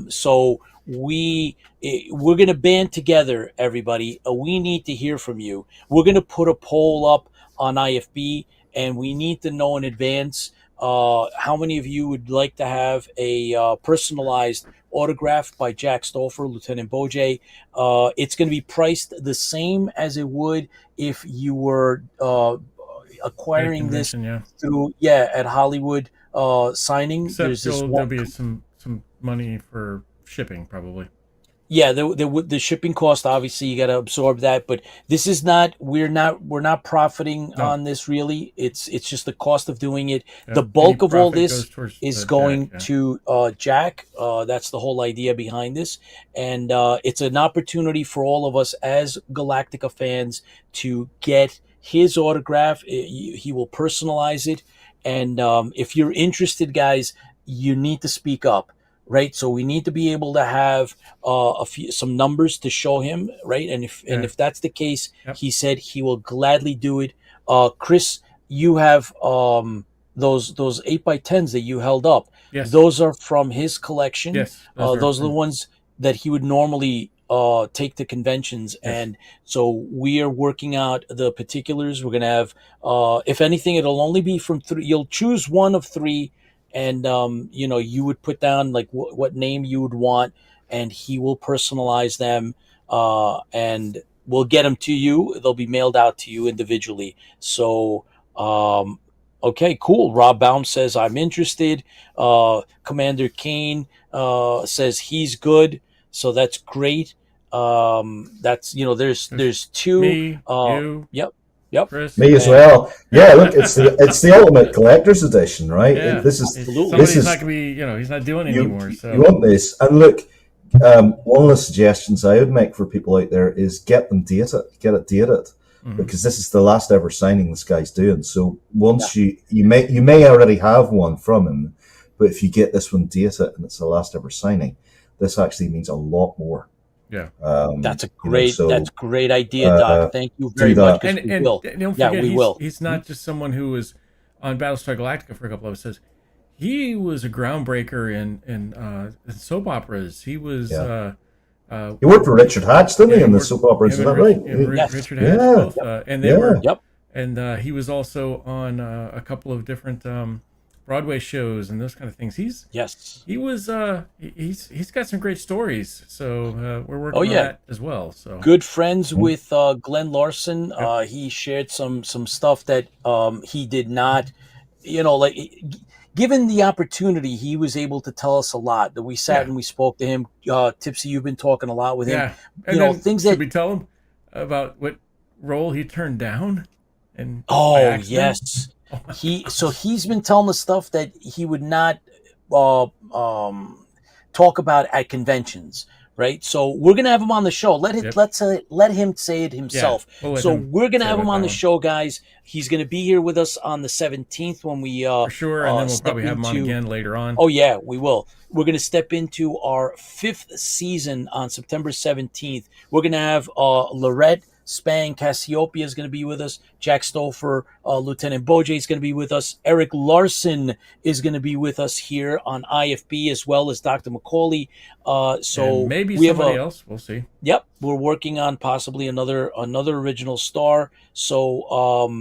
So we're going to band together, everybody. We need to hear from you. We're going to put a poll up on IFB, and we need to know in advance how many of you would like to have a personalized autograph by Jack Stouffer, Lieutenant Bojay. It's going to be priced the same as it would if you were acquiring this convention, through at Hollywood signing. Except There's this there'll one. be some money for shipping probably. Yeah, the shipping cost, obviously you got to absorb that, but this is not we're not profiting on this really. It's just the cost of doing it. The bulk of all this is going to Jack. That's the whole idea behind this, and it's an opportunity for all of us as Galactica fans to get his autograph. He will personalize it, and if you're interested, guys, you need to speak up. Right, so we need to be able to have some numbers to show him, right? And if that's the case, he said he will gladly do it. Chris, you have those 8x10s that you held up. Yes, those are from his collection. Yes, those are the ones that he would normally take to conventions, and so we are working out the particulars. We're gonna have, if anything, it'll only be from 3. You'll choose one of 3. And you would put down like what name you would want, and he will personalize them, and we'll get them to you. They'll be mailed out to you individually. So, okay, cool. Rob Baum says I'm interested. Commander Kane says he's good, so that's great. That's there's 2. Me, you. Yep. Chris, me as well. Yeah, look, it's the ultimate collector's edition, right? Yeah. This is not gonna be, he's not doing it anymore. So you want this, and look, one of the suggestions I would make for people out there is get it dated, because this is the last ever signing this guy's doing. So once you may already have one from him, but if you get this one dated and it's the last ever signing, this actually means a lot more. Yeah, that's a great idea, Doc. Thank you very much. And don't forget, we will. He's not just someone who was on Battlestar Galactica for a couple of episodes. He was a groundbreaker in soap operas. He was. He worked for Richard Hatch, didn't he, in the soap operas? Is that right? Richard Hatch, both, and they were. Yep. And he was also on a couple of different Broadway shows and those kind of things. He's got some great stories. So we're working on that as well. So good friends with Glenn Larson. He shared some stuff that he did not, given the opportunity, he was able to tell us a lot. That we sat and we spoke to him. Tipsy, you've been talking a lot with him. And things should that we tell him about what role he turned down? And yes. He's been telling us stuff that he would not talk about at conventions, right? So we're gonna have him on the show. Let him say it himself. We're gonna have him on the show, guys. He's gonna be here with us on the 17th when we for sure, and then we'll probably have him on again later on. Oh yeah, we will. We're gonna step into our 5th season on September 17th. We're gonna have Lorette Spang Cassiopeia is going to be with us. Jack Stouffer, Lieutenant Bojay is going to be with us. Eric Larson is going to be with us here on IFB, as well as Dr. McAuley. And maybe somebody else. We'll see. Yep, we're working on possibly another original star. So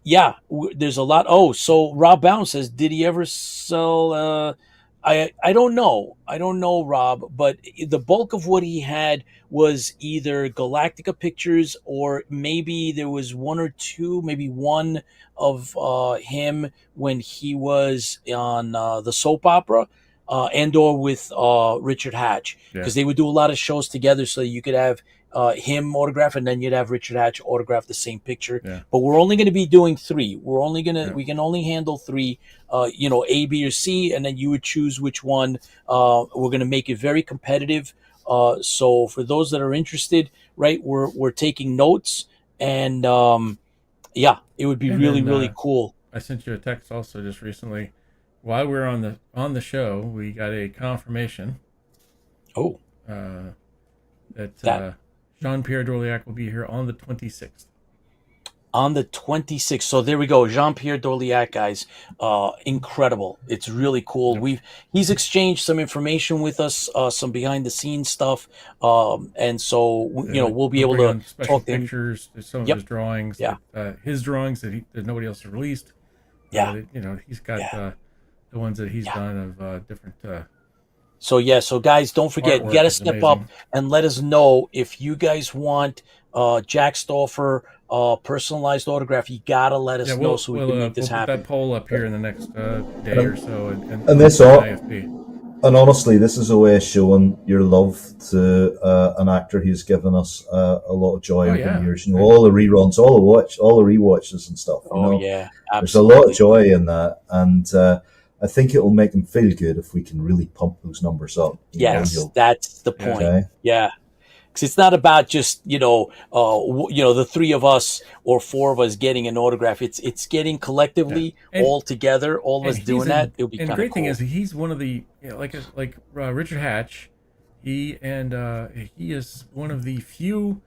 there's a lot. Oh, so Rob Baum says, did he ever sell? I don't know. I don't know, Rob, but the bulk of what he had was either Galactica Pictures, or maybe there was one or two, maybe one of him when he was on the soap opera, and or with Richard Hatch, because they would do a lot of shows together, so you could have him autograph, and then you'd have Richard Hatch autograph the same picture. But we're only going to be doing 3. We're only gonna we can only handle 3, A, B, or C, and then you would choose which one. We're going to make it very competitive. So for those that are interested, right, we're taking notes, and it would be really cool. I sent you a text also just recently. While we're on the show, we got a confirmation. That Jean-Pierre Dorliac will be here on the 26th. On the 26th. So there we go. Jean-Pierre Dorliac, guys. Incredible. It's really cool. He's exchanged some information with us, some behind the scenes stuff. And so, we'll be able to talk to him. Pictures, some of his drawings, his drawings that nobody else has released. He's got the ones that he's done of different So guys, don't forget, Artwork you got to is step amazing. up and let us know if you guys want Jack Stauffer personalized autograph. You got to let us know so we can make this we'll put happen. that poll up here in the next day or so, and this all, IFB. and honestly, this is a way of showing your love to an actor who's given us a lot of joy over the years. You know, all the reruns, all the rewatches and stuff. You know? Yeah, absolutely. There's a lot of joy in that, and I think it will make them feel good if we can really pump those numbers up. Yes, that's the point. Okay? Yeah. Because it's not about just the three of us or four of us getting an autograph. It's getting collectively all together, all of us doing that. It'll be kind of cool. And the great thing is he's one of the like Richard Hatch. He is one of the few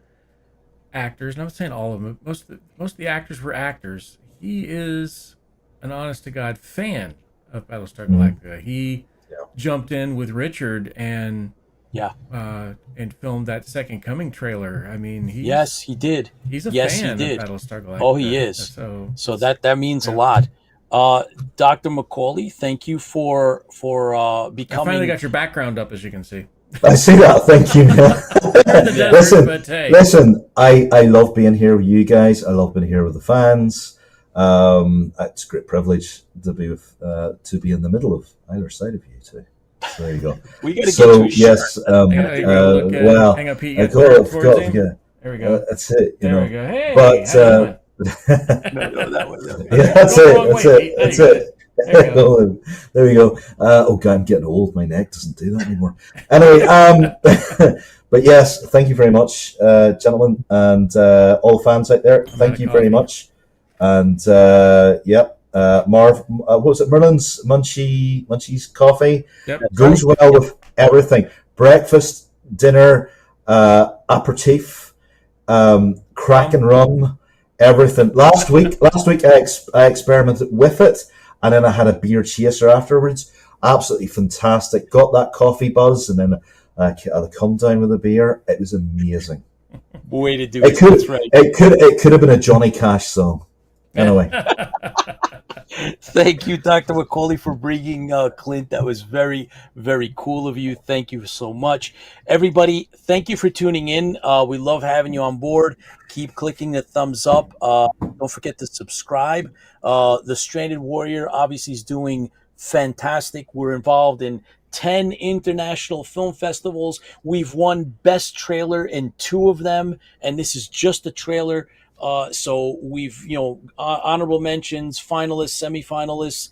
actors. And I'm not saying all of them. Most of the actors were actors. He is an honest to God fan of Battlestar Galactica. He jumped in with Richard and filmed that Second Coming trailer. I mean, he did. He's a fan of Battlestar Galactica. Oh, he is. So that means a lot. Dr. McAuley, thank you for becoming. I finally got your background up, as you can see. I see that. Thank you, man. Listen. I love being here with you guys. I love being here with the fans. It's a great privilege to be in the middle of either side of you two. So there you go. We got to get to a yes. Well, hang up, Pete. I got. There we go. That's it. You know. We go. Hey, but no, that was that's it. There we go. Oh God, I'm getting old. My neck doesn't do that anymore. Anyway, but yes, thank you very much, gentlemen, and all the fans out there. Thank you very much. And Marv, what was it? Merlin's Munchie's coffee goes well with everything: breakfast, dinner, aperitif, crack and rum, everything. Last week I experimented with it, and then I had a beer chaser afterwards. Absolutely fantastic. Got that coffee buzz, and then I come down with a beer. It was amazing. Way to do it. That's right. It could have been a Johnny Cash song. Anyway. Thank you, Dr. McAuley, for bringing Clint. That was very, very cool of you. Thank you so much. Everybody, thank you for tuning in. We love having you on board. Keep clicking the thumbs up. Don't forget to subscribe. The Stranded Warrior obviously is doing fantastic. We're involved in 10 international film festivals. We've won Best Trailer in 2 of them, and this is just a trailer. So we've, honorable mentions, finalists, semifinalists,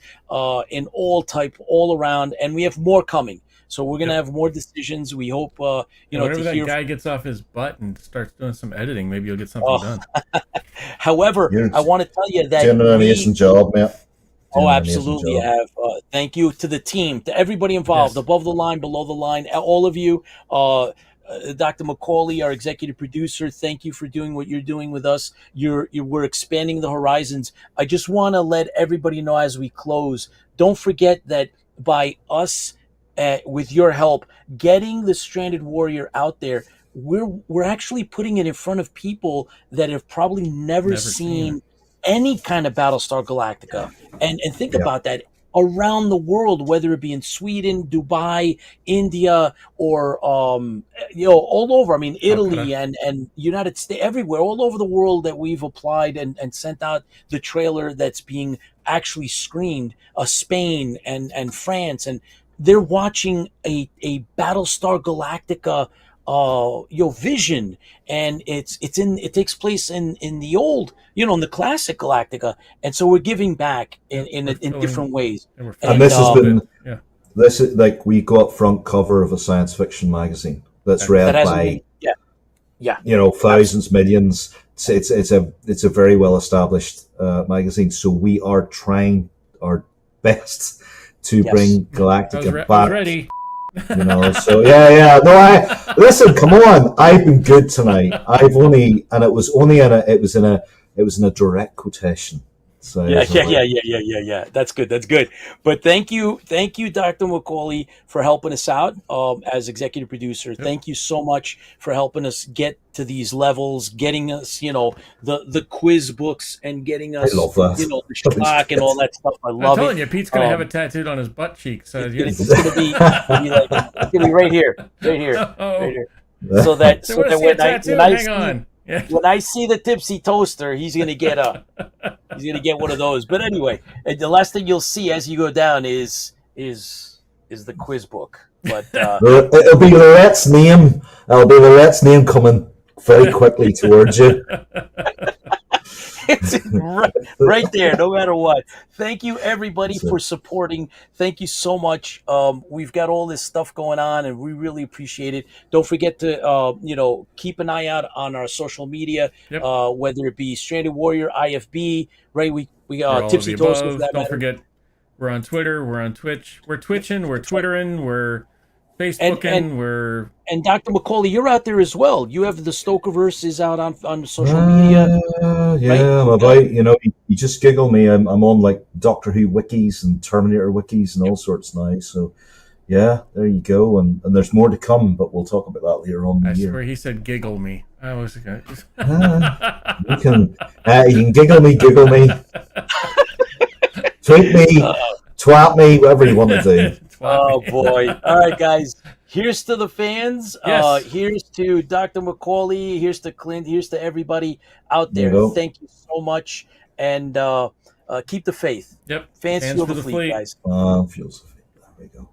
in all around, and we have more coming. So we're going to have more decisions. We hope, whenever that guy gets off his butt and starts doing some editing, maybe you'll get something done. However, I want to tell you that doing an amazing job, man. Absolutely have. Thank you to the team, to everybody involved, above the line, below the line, all of you. Dr. McAuley, our executive producer, thank you for doing what you're doing with us. We're expanding the horizons. I just want to let everybody know as we close, don't forget that by us, with your help, getting the Stranded Warrior out there, we're actually putting it in front of people that have probably never seen any kind of Battlestar Galactica. And think about that. Around the world, whether it be in Sweden, Dubai, India, or all over. I mean, Italy and United States, everywhere, all over the world that we've applied and sent out the trailer that's being actually screened. Spain and France, and they're watching a Battlestar Galactica vision, and it takes place in the old, in the classic Galactica, and so we're giving back in different ways. And this has been this is like we got front cover of a science fiction magazine that's read by thousands, millions. It's a very well established magazine, so we are trying our best to bring Galactica back. Ready. No, listen, come on. I've been good tonight. It was in a direct quotation. So Yeah, it's yeah, all yeah, right. yeah. That's good. That's good. But thank you, Dr. McAuley, for helping us out as executive producer. Thank you so much for helping us get to these levels, getting us, the quiz books and getting I us, love that. the schlock and all that stuff. I I'm love telling it. you, Pete's gonna have it tattooed on his butt cheek. So It's gonna be like it's gonna be right here, right here, right Oh, here. So that they want to see a when tattoo? I Hang see on. Yeah. when I see the Tipsy Toaster, he's gonna get one of those. But anyway, and the last thing you'll see as you go down is the quiz book. But It'll be Lorette's name. It'll be Lorette's name coming very quickly towards you. it's right there, no matter what. Thank you, everybody, for supporting. Thank you so much. We've got all this stuff going on, and we really appreciate it. Don't forget to, keep an eye out on our social media, Yep. whether it be Stranded Warrior, IFB, right? We For all of Tipsy the Toaster, for above. that Don't matter. forget, we're on Twitter, we're on Twitch, we're Twitching, we're Twittering, we're And Facebooking, we're and Dr. McAuley, you're out there as well. You have the Stokerverse is out on social media. Yeah, I'm about. You just giggle me. I'm on like Doctor Who wikis and Terminator wikis and all sorts now. So, yeah, there you go. And there's more to come, but we'll talk about that later on in I the year. swear he said giggle me. I was going You can giggle me, tweet me, twat me, whatever you want to do. Oh boy! All right, guys. Here's to the fans. Yes. Here's to Dr. McAuley. Here's to Clint. Here's to everybody out There there. you go. Thank you so much, and keep the faith. Yep. Fans feel the fleet, guys. Feels. There we go.